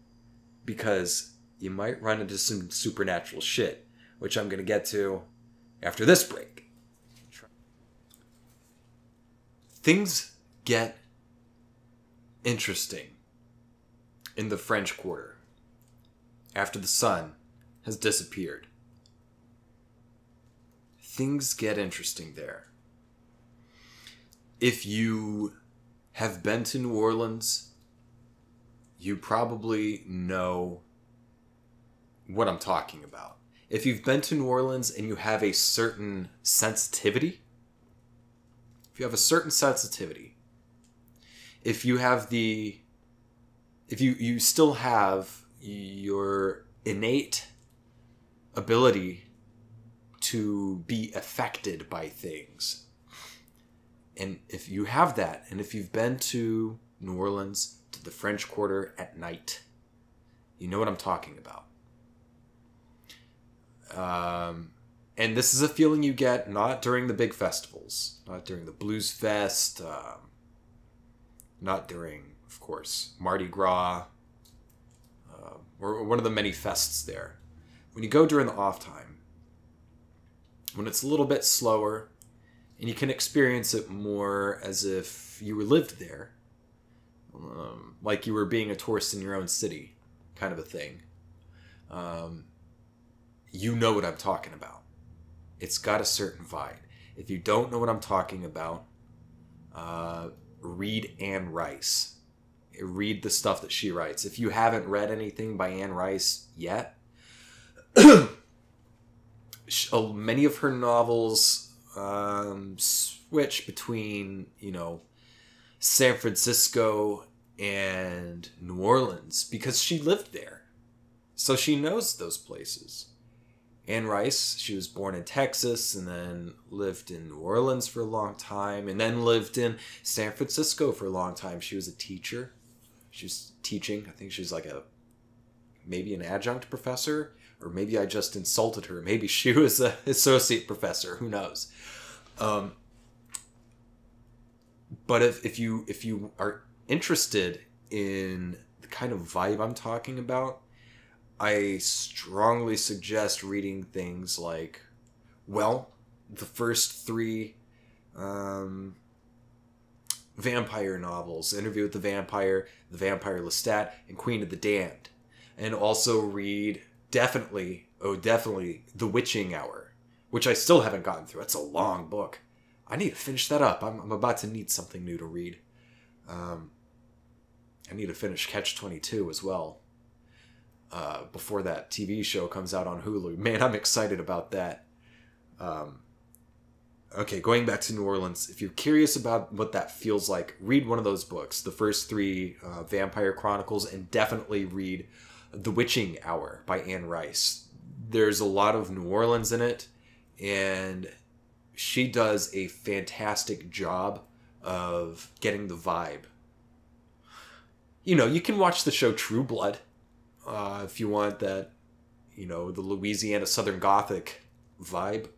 [SPEAKER 1] because you might run into some supernatural shit, which I'm going to get to after this break. Things get interesting in the French Quarter after the sun has disappeared. Things get interesting there. If you have been to New Orleans you probably know what I'm talking about. If you've been to New Orleans and you have a certain sensitivity, if you you still have your innate ability to be affected by things, and if you have that, and if you've been to New Orleans, to the French Quarter at night, you know what I'm talking about. And this is a feeling you get not during the big festivals, not during the Blues Fest, not during, of course, Mardi Gras, or one of the many fests there. When you go during the off time, when it's a little bit slower, and you can experience it more as if you lived there, like you were being a tourist in your own city, kind of a thing. You know what I'm talking about. It's got a certain vibe. If you don't know what I'm talking about, read Anne Rice. Read the stuff that she writes. If you haven't read anything by Anne Rice yet, many of her novels switch between, San Francisco and New Orleans because she lived there. So she knows those places. Anne Rice, she was born in Texas and then lived in New Orleans for a long time and then lived in San Francisco for a long time. She was a teacher. She was teaching. I think she was maybe an adjunct professor, or maybe I just insulted her. Maybe she was an associate professor. Who knows? But if you are interested in the kind of vibe I'm talking about, I strongly suggest reading things like, the first 3 vampire novels, Interview with the Vampire Lestat, and Queen of the Damned. And also read, definitely, The Witching Hour, which I still haven't gotten through. It's a long book. I need to finish that up. I'm about to need something new to read. I need to finish Catch-22 as well. Before that TV show comes out on Hulu. Man, I'm excited about that. Okay, going back to New Orleans. If you're curious about what that feels like, read one of those books. The first 3 Vampire Chronicles, and definitely read The Witching Hour by Anne Rice. There's a lot of New Orleans in it, and she does a fantastic job of getting the vibe. You can watch the show True Blood. If you want that, the Louisiana Southern Gothic vibe.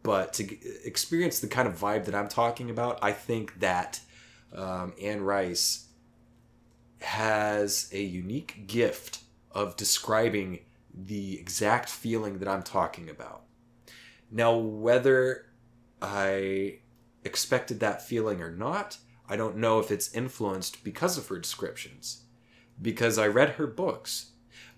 [SPEAKER 1] But to experience the kind of vibe that I'm talking about, I think that Anne Rice has a unique gift of describing the exact feeling that I'm talking about. Now, whether I expected that feeling or not, I don't know if it's influenced because of her descriptions. Because I read her books.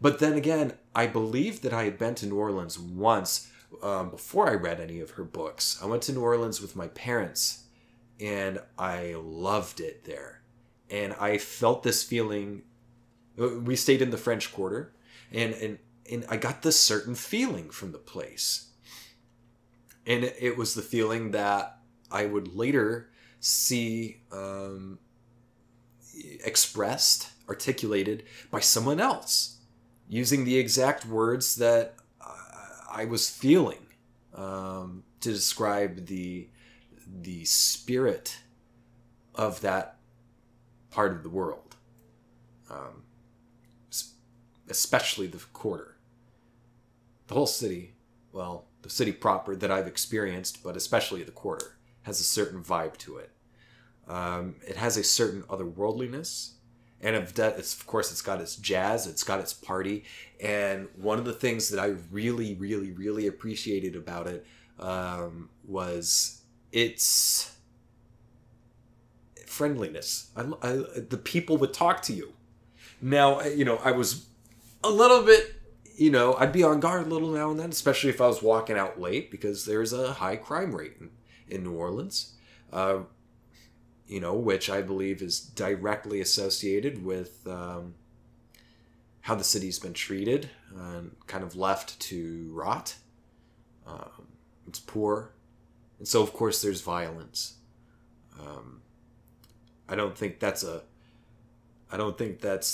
[SPEAKER 1] But then again, I believe that I had been to New Orleans once before I read any of her books. I went to New Orleans with my parents, and I loved it there. And I felt this feeling. We stayed in the French Quarter, and I got this certain feeling from the place. And it was the feeling that I would later see expressed, articulated by someone else, using the exact words that I was feeling to describe the spirit of that part of the world, especially the quarter. The whole city, the city proper that I've experienced, but especially the quarter, has a certain vibe to it. It has a certain otherworldliness. And of course, it's got its jazz, it's got its party. And one of the things that I really, really, really appreciated about it was its friendliness. The people would talk to you. Now, I was a little bit, I'd be on guard a little now and then, especially if I was walking out late, because there's a high crime rate in New Orleans. Which I believe is directly associated with how the city's been treated and kind of left to rot. It's poor. And so, of course, there's violence. I don't think that's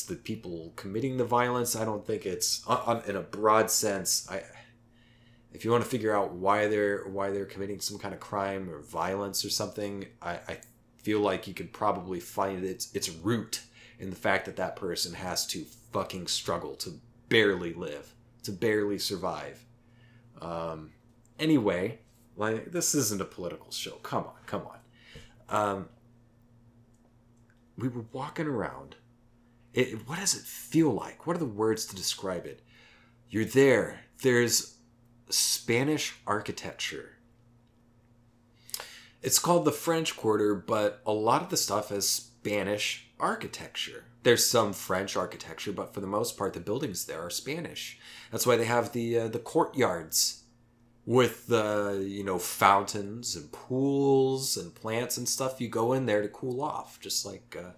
[SPEAKER 1] the people committing the violence. I don't think it's in a broad sense. If you want to figure out why they're committing some kind of crime or violence or something, I feel like you could probably find its root in the fact that that person has to fucking struggle to barely live, to barely survive. Anyway, like, this isn't a political show. Come on. We were walking around. What does it feel like? What are the words to describe it? You're there. There's Spanish architecture. It's called the French Quarter, but a lot of the stuff has Spanish architecture. There's some French architecture, but for the most part, the buildings there are Spanish. That's why they have the courtyards with the fountains and pools and plants and stuff. You go in there to cool off, just like a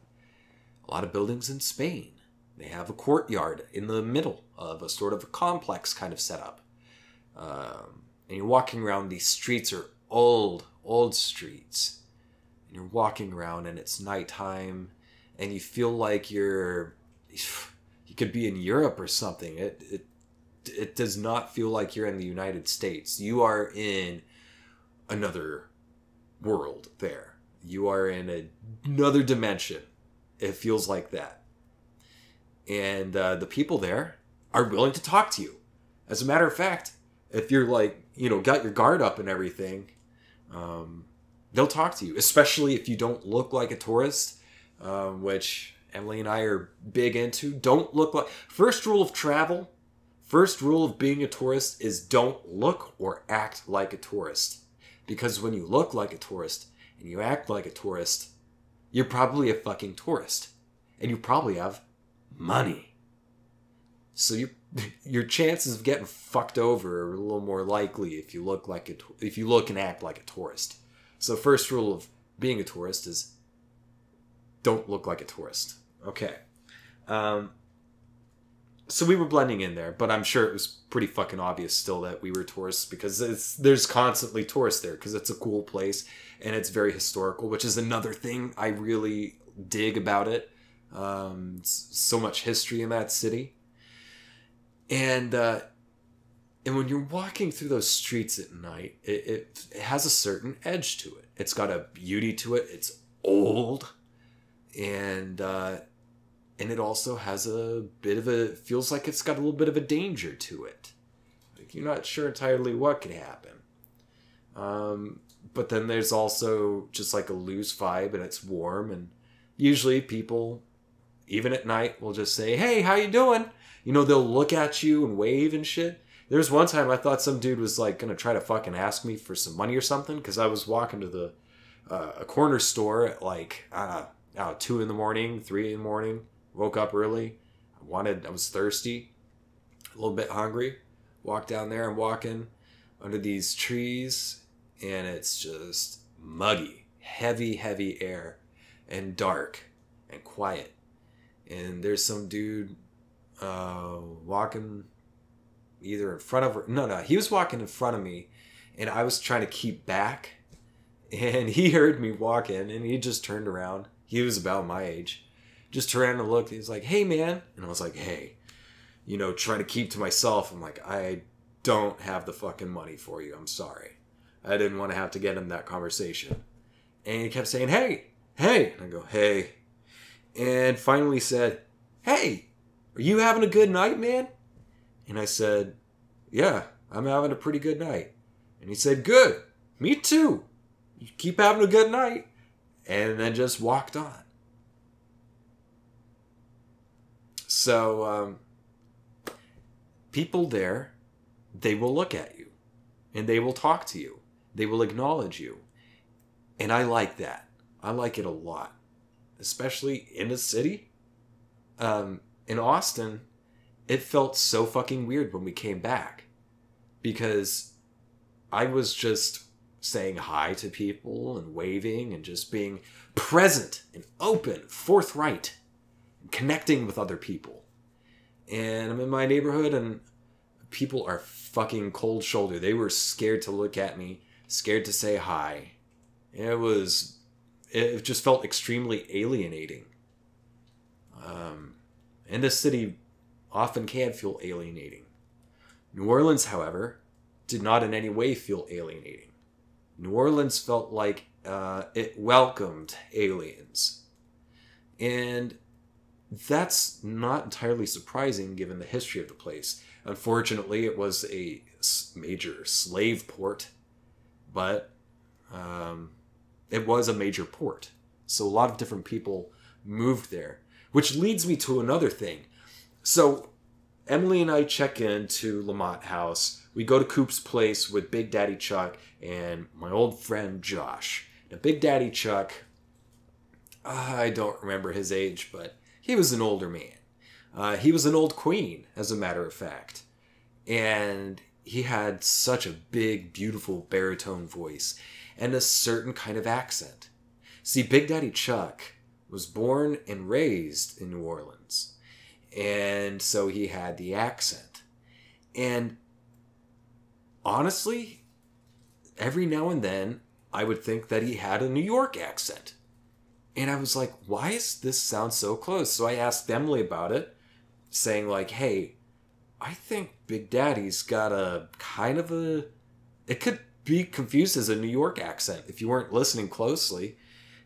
[SPEAKER 1] lot of buildings in Spain. They have a courtyard in the middle of a sort of a complex kind of setup. And you're walking around. These streets are old streets. And you're walking around and it's nighttime and you feel like you could be in Europe or something. It does not feel like you're in the United States. You are in another world there. You are in another dimension. It feels like that. And the people there are willing to talk to you. As a matter of fact, if you're got your guard up and everything, they'll talk to you. Especially if you don't look like a tourist, which Emily and I are big into. Don't look like... First rule of being a tourist is don't look or act like a tourist. Because when you look like a tourist and you act like a tourist, you're probably a fucking tourist. And you probably have money. So your chances of getting fucked over are a little more likely if you look and act like a tourist. So first rule of being a tourist is don't look like a tourist. Okay. So we were blending in there, but I'm sure it was pretty fucking obvious still that we were tourists because there's constantly tourists there because it's a cool place and it's very historical, which is another thing I really dig about it. So much history in that city. And when you're walking through those streets at night, it has a certain edge to it. It's got a beauty to it. It's old. And it also has feels like it's got a little bit of a danger to it. Like you're not sure entirely what could happen. But then there's also just like a loose vibe and it's warm. And usually people, even at night, will just say, "Hey, how you doing?" They'll look at you and wave and shit. There's one time I thought some dude was like going to try to fucking ask me for some money or something. Because I was walking to a corner store at like, 2 in the morning, 3 in the morning. Woke up early. I was thirsty. A little bit hungry. Walked down there. I'm walking under these trees. And it's just muggy. Heavy air. And dark. And quiet. And there's some dude walking either in front of... No, he was walking in front of me. And I was trying to keep back. And he heard me walking. And he just turned around. He was about my age. Just turned around and looked. He's like, "Hey, man." And I was like, "Hey." Trying to keep to myself. I'm like, "I don't have the fucking money for you. I'm sorry." I didn't want to have to get in that conversation. And he kept saying, "Hey, hey." And I go, "Hey." And finally said, "Hey, are you having a good night, man?" And I said, "Yeah, I'm having a pretty good night." And he said, "Good. Me too. You keep having a good night." And then just walked on. So, people there, they will look at you. And they will talk to you. They will acknowledge you. And I like that. I like it a lot. Especially in a city. In Austin, it felt so fucking weird when we came back. Because I was just saying hi to people and waving and just being present and open, forthright, and connecting with other people. And I'm in my neighborhood, and people are fucking cold shoulder. They were scared to look at me, scared to say hi. It just felt extremely alienating. And this city often can feel alienating. New Orleans, however, did not in any way feel alienating. New Orleans felt like it welcomed aliens. And that's not entirely surprising given the history of the place. Unfortunately, it was a major slave port, but it was a major port. So a lot of different people moved there, which leads me to another thing. So Emily and I check into Lamont House. We go to Coop's place with Big Daddy Chuck and my old friend Josh. Now, Big Daddy Chuck, I don't remember his age, but he was an older man. He was an old queen, as a matter of fact. And he had such a big, beautiful baritone voice and a certain kind of accent. See, Big Daddy Chuck was born and raised in New Orleans. And so he had the accent. And honestly, every now and then, I would think that he had a New York accent. And I was like, why does this sound so close? So I asked Emily about it, saying like, hey, I think Big Daddy's got a kind of a... It could be confused as a New York accent if you weren't listening closely.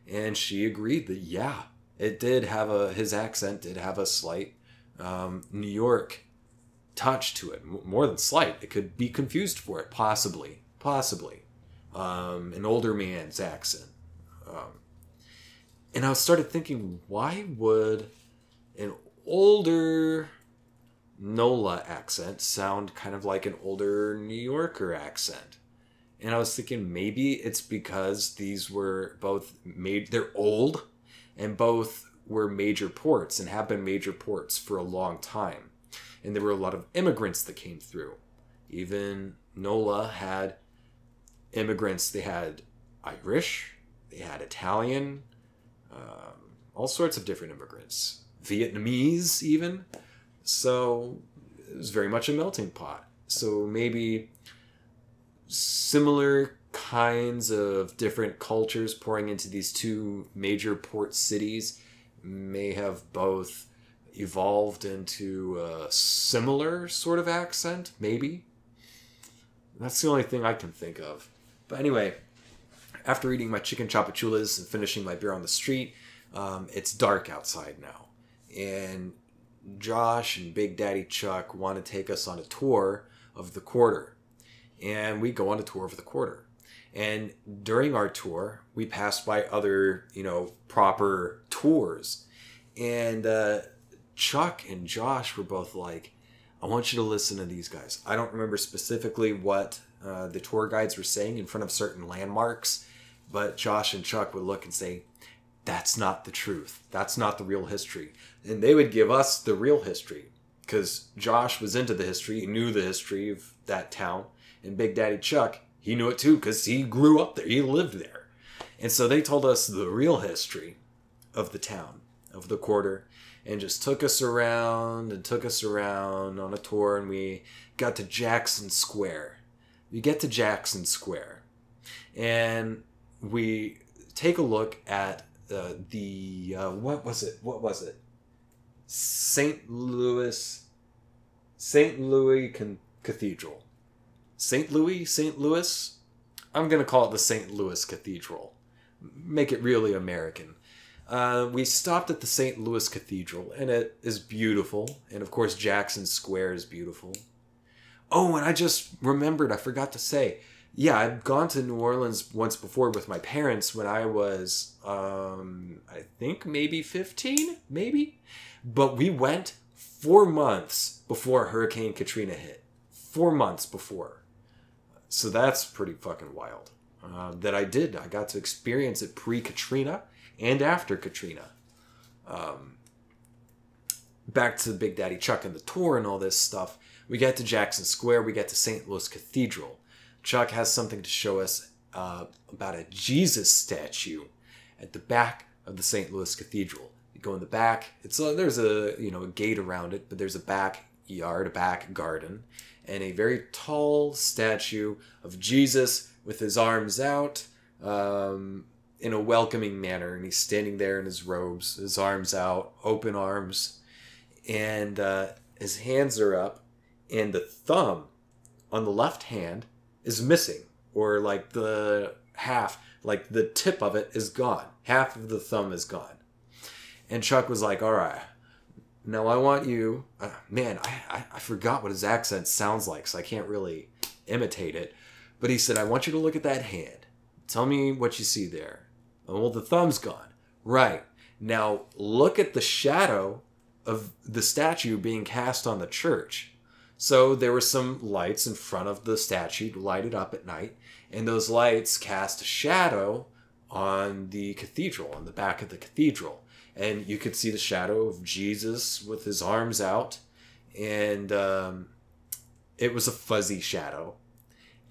[SPEAKER 1] And she agreed that, yeah, it did have his accent did have a slight New York touch to it. More than slight. It could be confused for it, possibly. An older man's accent. And I started thinking, why would an older NOLA accent sound kind of like an older New Yorker accent? And I was thinking maybe it's because these were both they're old, and both were major ports and have been major ports for a long time. And there were a lot of immigrants that came through. Even NOLA had immigrants. They had Irish, they had Italian, all sorts of different immigrants. Vietnamese, even. So it was very much a melting pot. So maybe similar kinds of different cultures pouring into these two major port cities may have both evolved into a similar sort of accent, maybe. That's the only thing I can think of. But anyway, after eating my chicken chapachulas and finishing my beer on the street, it's dark outside now. And Josh and Big Daddy Chuck want to take us on a tour of the quarter. And we go on a tour of the quarter. And during our tour, we passed by other, proper tours. And Chuck and Josh were both like, I want you to listen to these guys. I don't remember specifically what the tour guides were saying in front of certain landmarks, but Josh and Chuck would look and say, that's not the truth. That's not the real history. And they would give us the real history, because Josh was into the history. He knew the history of that town. And Big Daddy Chuck, he knew it too, because he grew up there. He lived there. And so they told us the real history of the town, of the quarter, and just took us around on a tour, and we got to Jackson Square. We get to Jackson Square, and we take a look at what was it? St. Louis Cathedral. St. Louis? I'm going to call it the St. Louis Cathedral. Make it really American. We stopped at the St. Louis Cathedral, and it is beautiful. And of course, Jackson Square is beautiful. Oh, and I just remembered, I forgot to say, yeah, I'd gone to New Orleans once before with my parents when I was, I think maybe 15, maybe? But we went 4 months before Hurricane Katrina hit. 4 months before. So that's pretty fucking wild. That I got to experience it pre-Katrina and after Katrina. Back to Big Daddy Chuck and the tour and all this stuff. We get to Jackson Square. We get to St. Louis Cathedral. Chuck has something to show us about a Jesus statue at the back of the St. Louis Cathedral. go in the back. There's a a gate around it, but there's a backyard, a back garden, and a very tall statue of Jesus with his arms out in a welcoming manner, and he's standing there in his robes, his arms out, open arms, and his hands are up, and the thumb on the left hand is missing, or like the half, like the tip of it is gone. Half of the thumb is gone. And Chuck was like, all right, now I want you, man, I forgot what his accent sounds like, so I can't really imitate it. But he said, I want you to look at that hand. Tell me what you see there. Oh, well, the thumb's gone. Right. Now look at the shadow of the statue being cast on the church. So there were some lights in front of the statue lighted up at night, and those lights cast a shadow on the cathedral, on the back of the cathedral. And you could see the shadow of Jesus with his arms out, and it was a fuzzy shadow.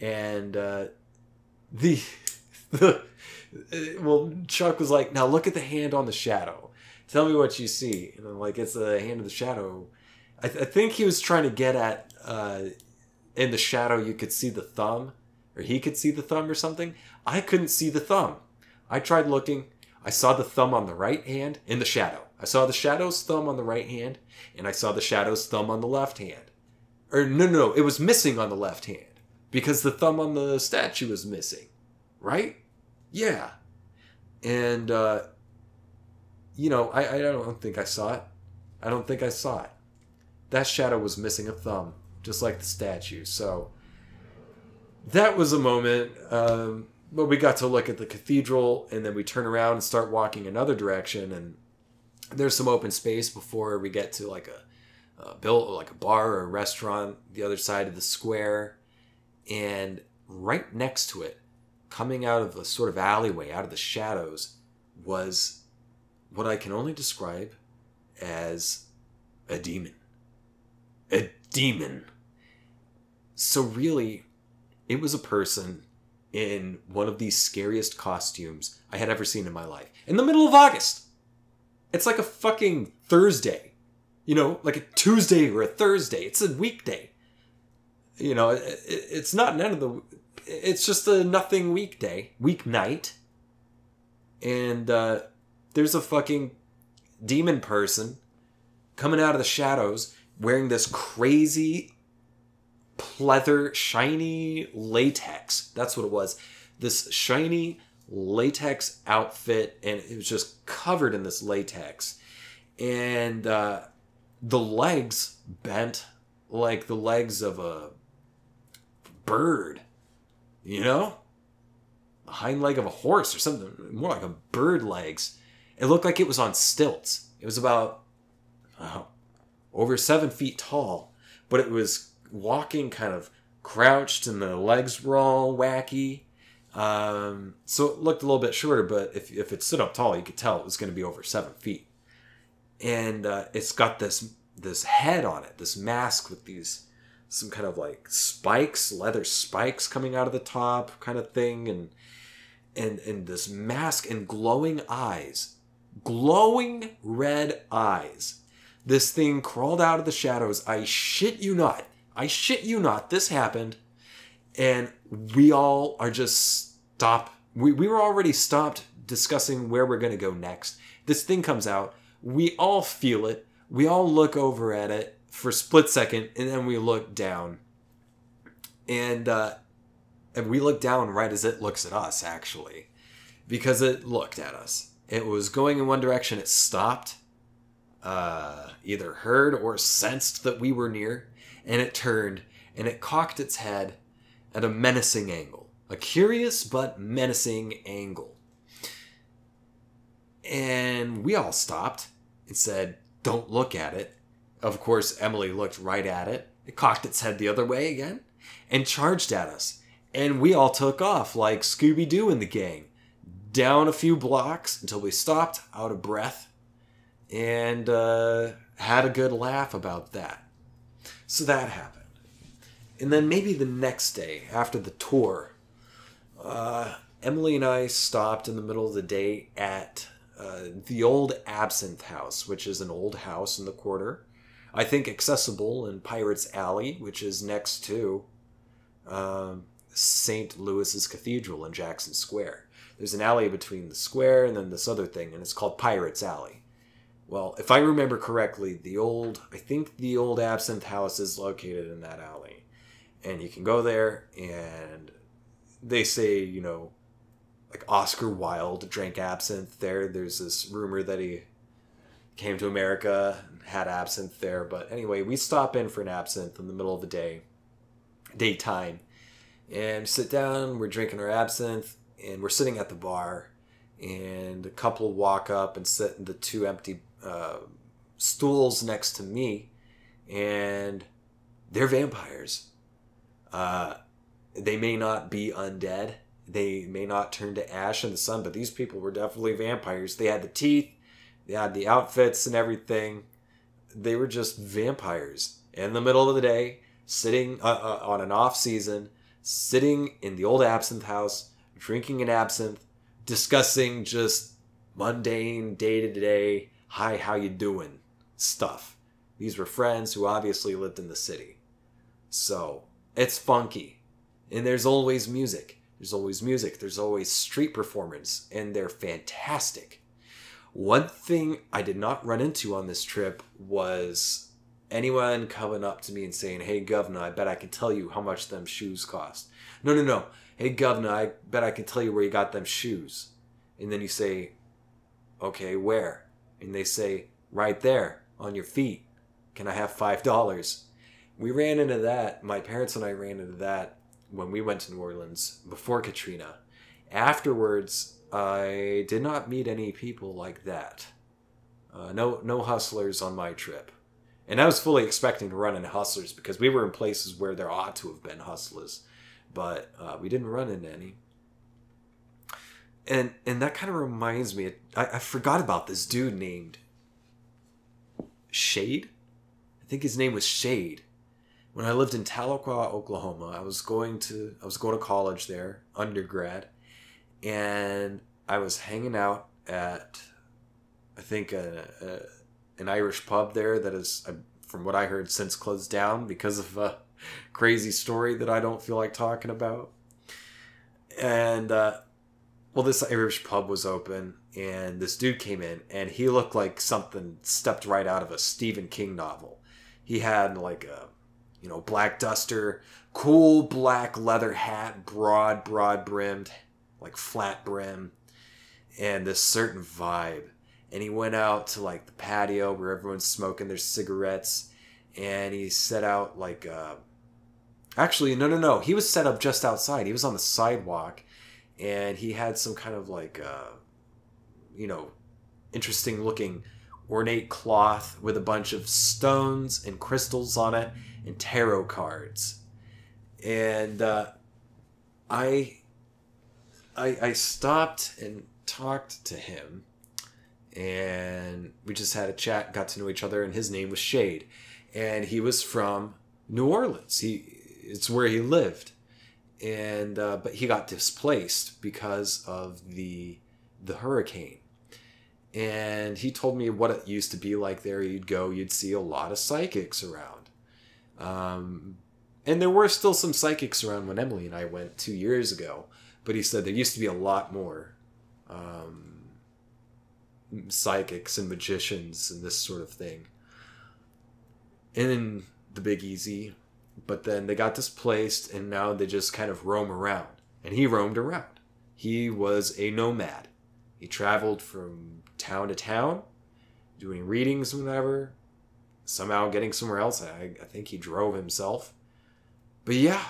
[SPEAKER 1] And well, Chuck was like, now look at the hand on the shadow. Tell me what you see. And I'm like, it's the hand of the shadow. I think he was trying to get at, in the shadow you could see the thumb, or he could see the thumb or something. I couldn't see the thumb. I tried looking. I saw the thumb on the right hand in the shadow. I saw the shadow's thumb on the right hand, and I saw the shadow's thumb on the left hand. Or no, it was missing on the left hand, because the thumb on the statue was missing. Right? Yeah. And, I don't think I saw it. I don't think I saw it. That shadow was missing a thumb, just like the statue. So that was a moment. But we got to look at the cathedral, and then we turn around and start walking another direction. And there's some open space before we get to like a bar or a restaurant the other side of the square. And right next to it, coming out of a sort of alleyway, out of the shadows, was what I can only describe as a demon. A demon. So really, it was a person in one of the scariest costumes I had ever seen in my life. In the middle of August. It's like a fucking Thursday. Like a Tuesday or a Thursday. It's a weekday. It's not none of the... It's just a nothing weeknight. And there's a fucking demon person coming out of the shadows wearing this crazy pleather, shiny latex. That's what it was. This shiny latex outfit, and it was just covered in this latex. And the legs bent like the legs of a bird. The hind leg of a horse or something. More like a bird legs. It looked like it was on stilts. It was about over 7 feet tall, but it was walking kind of crouched, and the legs were all wacky. So it looked a little bit shorter, but if it stood up tall, you could tell it was going to be over 7 feet. And it's got this head on it, this mask with some kind of like spikes, leather spikes coming out of the top kind of thing, and this mask and glowing eyes. Glowing red eyes. This thing crawled out of the shadows. I shit you not. This happened. And we all are just stopped. We were already stopped discussing where we're going to go next. This thing comes out. We all feel it. We all look over at it for a split second, and then we look down. And we look down right as it looks at us, actually. Because it looked at us. It was going in one direction. It stopped. Either heard or sensed that we were near. And it turned, and it cocked its head at a menacing angle. A curious but menacing angle. And we all stopped and said, don't look at it. Of course, Emily looked right at it. It cocked its head the other way again and charged at us. And we all took off like Scooby-Doo and the gang. Down a few blocks until we stopped, out of breath, and had a good laugh about that. So that happened. And then maybe the next day, after the tour, Emily and I stopped in the middle of the day at the old Absinthe House, which is an old house in the quarter. I think accessible in Pirates Alley, which is next to St. Louis's Cathedral in Jackson Square. There's an alley between the square and then this other thing, and it's called Pirates Alley. Well, if I remember correctly, I think the old Absinthe House is located in that alley. And you can go there, and they say, like Oscar Wilde drank absinthe there. There's this rumor that he came to America and had absinthe there. But anyway, we stop in for an absinthe in the middle of the daytime, and sit down. We're drinking our absinthe, and we're sitting at the bar, and a couple walk up and sit in the two empty stools next to me, and they're vampires. They may not be undead. They may not turn to ash in the sun, but these people were definitely vampires. They had the teeth, they had the outfits and everything. They were just vampires. In the middle of the day, sitting on an off season, sitting in the old Absinthe House, drinking an absinthe, discussing just mundane, day-to-day, hi, how you doing stuff. These were friends who obviously lived in the city. So, it's funky. And there's always music. There's always street performance, and they're fantastic. One thing I did not run into on this trip was anyone coming up to me and saying, hey, governor, I bet I can tell you how much them shoes cost. No. Hey, governor, I bet I can tell you where you got them shoes. And then you say, okay, where? And they say, right there, on your feet. Can I have $5? We ran into that. My parents and I ran into that when we went to New Orleans before Katrina. Afterwards, I did not meet any people like that. No hustlers on my trip. And I was fully expecting to run into hustlers because we were in places where there ought to have been hustlers. But we didn't run into any. And that kind of reminds me, I forgot about this dude named Shade? I think his name was Shade. When I lived in Tahlequah, Oklahoma, I was going to college there, undergrad, and I was hanging out at, I think, an Irish pub there that is, from what I heard, since closed down because of a crazy story that I don't feel like talking about. And, this Irish pub was open, and this dude came in, and he looked like something stepped right out of a Stephen King novel. He had, like, a black duster, cool black leather hat, broad brimmed, like flat brim, and this certain vibe. And he went out to like the patio where everyone's smoking their cigarettes, and he set out like, actually, no. He was set up just outside. He was on the sidewalk, and he had some kind of like, interesting looking ornate cloth with a bunch of stones and crystals on it and tarot cards. And I stopped and talked to him, and we just had a chat, got to know each other, and his name was Shade. And he was from New Orleans. It's where he lived. And but he got displaced because of the hurricane. And he told me what it used to be like there. You'd see a lot of psychics around. And there were still some psychics around when Emily and I went 2 years ago. But he said there used to be a lot more psychics and magicians and this sort of thing in the Big Easy. But then they got displaced, and now they just kind of roam around. And he roamed around. He was a nomad. He traveled from town to town, doing readings and whatever, somehow getting somewhere else. I think he drove himself. But yeah,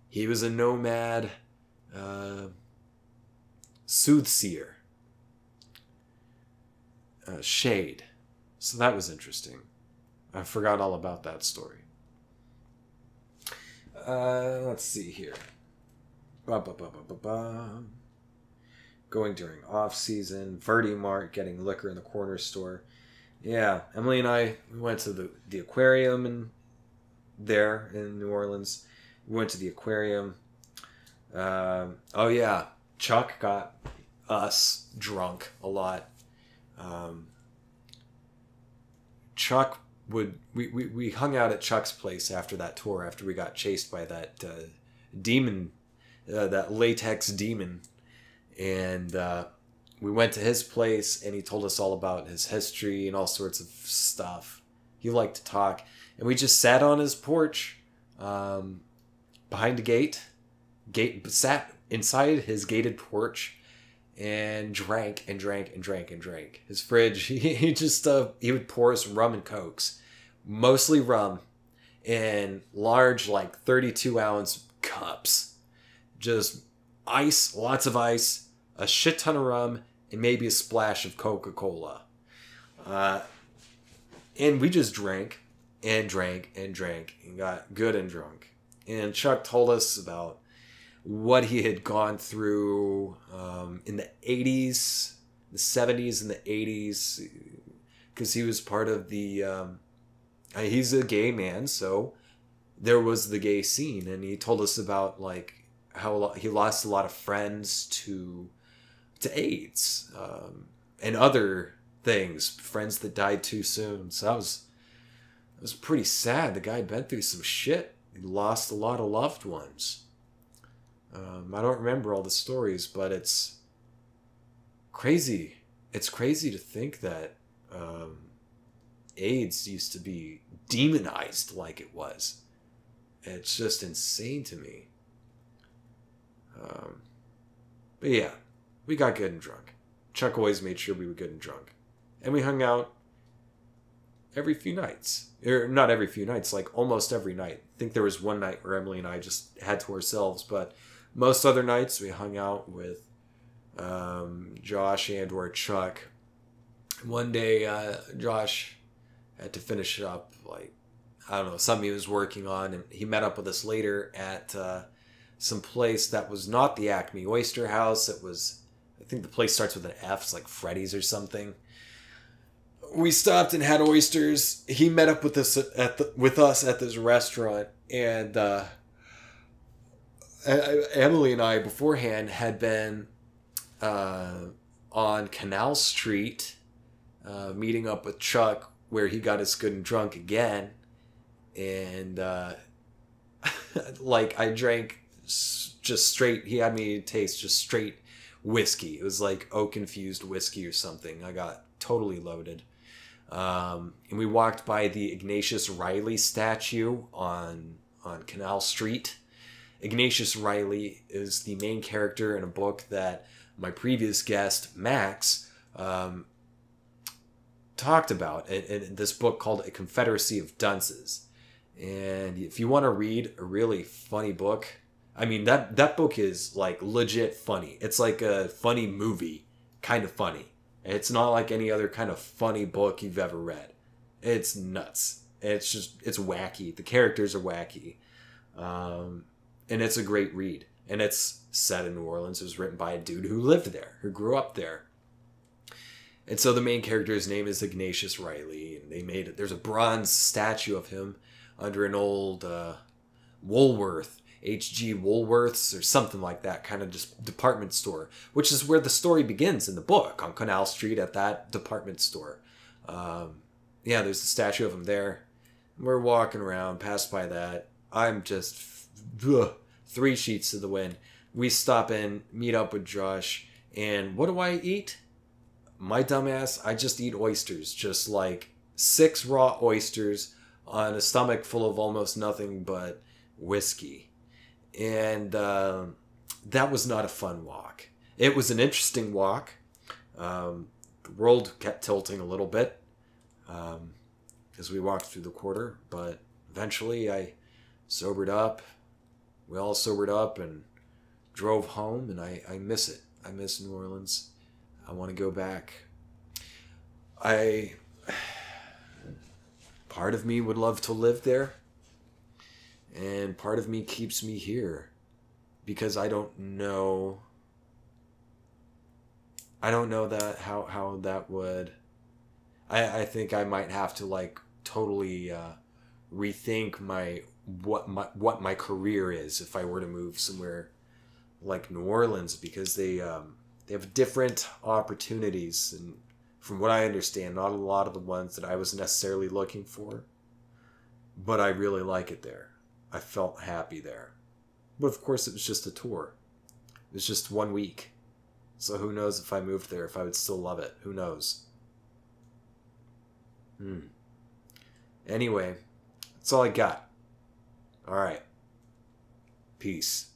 [SPEAKER 1] he was a nomad soothsayer. Shade. So that was interesting. I forgot all about that story. Let's see here. Going during off-season, Verdi Mart, getting liquor in the corner store. Yeah, Emily and I, we went to the aquarium there in New Orleans. We went to the aquarium. Oh yeah, Chuck got us drunk a lot. Chuck would we hung out at Chuck's place after that tour, after we got chased by that demon, that latex demon, and we went to his place, and he told us all about his history and all sorts of stuff. He liked to talk, and we just sat on his porch, behind a gate, sat inside his gated porch, and drank and drank and drank and drank. His fridge, he just he would pour us rum and cokes, mostly rum, in large, like 32-ounce cups. Just ice, lots of ice, a shit ton of rum, and maybe a splash of Coca-Cola. And we just drank and drank and drank and got good and drunk. And Chuck told us about what he had gone through in the 80s, the 70s and the 80s, because he was part of the... he's a gay man, so there was the gay scene. And he told us about like how he lost a lot of friends to AIDS and other things, friends that died too soon. So it was pretty sad. The guy had been through some shit. He lost a lot of loved ones. I don't remember all the stories, but it's crazy. It's crazy to think that AIDS used to be demonized like it was. It's just insane to me. But yeah, we got good and drunk. Chuck always made sure we were good and drunk. And we hung out every few nights. Or not every few nights, like almost every night. I think there was one night where Emily and I just had to ourselves, but most other nights we hung out with Josh and or Chuck. One day Josh had to finish up, like, I don't know, something he was working on, and he met up with us later at some place that was not the Acme Oyster House. It was, I think the place starts with an F, it's like Freddy's or something. We stopped and had oysters. He met up with us at this restaurant, and Emily and I beforehand had been on Canal Street, meeting up with Chuck, where he got us good and drunk again, and like I drank just straight. He had me taste just straight whiskey. It was like oak infused whiskey or something. I got totally loaded. And we walked by the Ignatius Riley statue on Canal Street. Ignatius Riley is the main character in a book that my previous guest, Max, talked about in this book called A Confederacy of Dunces. And if you want to read a really funny book, I mean, that book is like legit funny. It's like a funny movie, kind of funny. It's not like any other kind of funny book you've ever read. It's nuts. It's wacky. The characters are wacky. And it's a great read. And it's set in New Orleans. It was written by a dude who lived there, who grew up there. And so the main character's name is Ignatius Riley. And there's a bronze statue of him under an old Woolworth, H.G. Woolworths or something like that, kind of just department store, which is where the story begins in the book, on Canal Street at that department store. Yeah, there's a statue of him there. We're walking around, passed by that. I'm just 3 sheets to the wind. We stop in, meet up with Josh, and what do I eat? My dumbass, I just eat oysters, just like 6 raw oysters on a stomach full of almost nothing but whiskey. And that was not a fun walk. It was an interesting walk. The world kept tilting a little bit as we walked through the quarter, but eventually I sobered up. We all sobered up and drove home, and I miss it. I miss New Orleans. I want to go back. Part of me would love to live there. And part of me keeps me here because I don't know that how that would. I think I might have to like totally rethink what my career is if I were to move somewhere like New Orleans, because they have different opportunities and From what I understand, not a lot of the ones that I was necessarily looking for, but I really like it there. I felt happy there. But of course, it was just a tour. It was just 1 week. So who knows if I moved there, if I would still love it. Who knows? Anyway, that's all I got. Alright. Peace.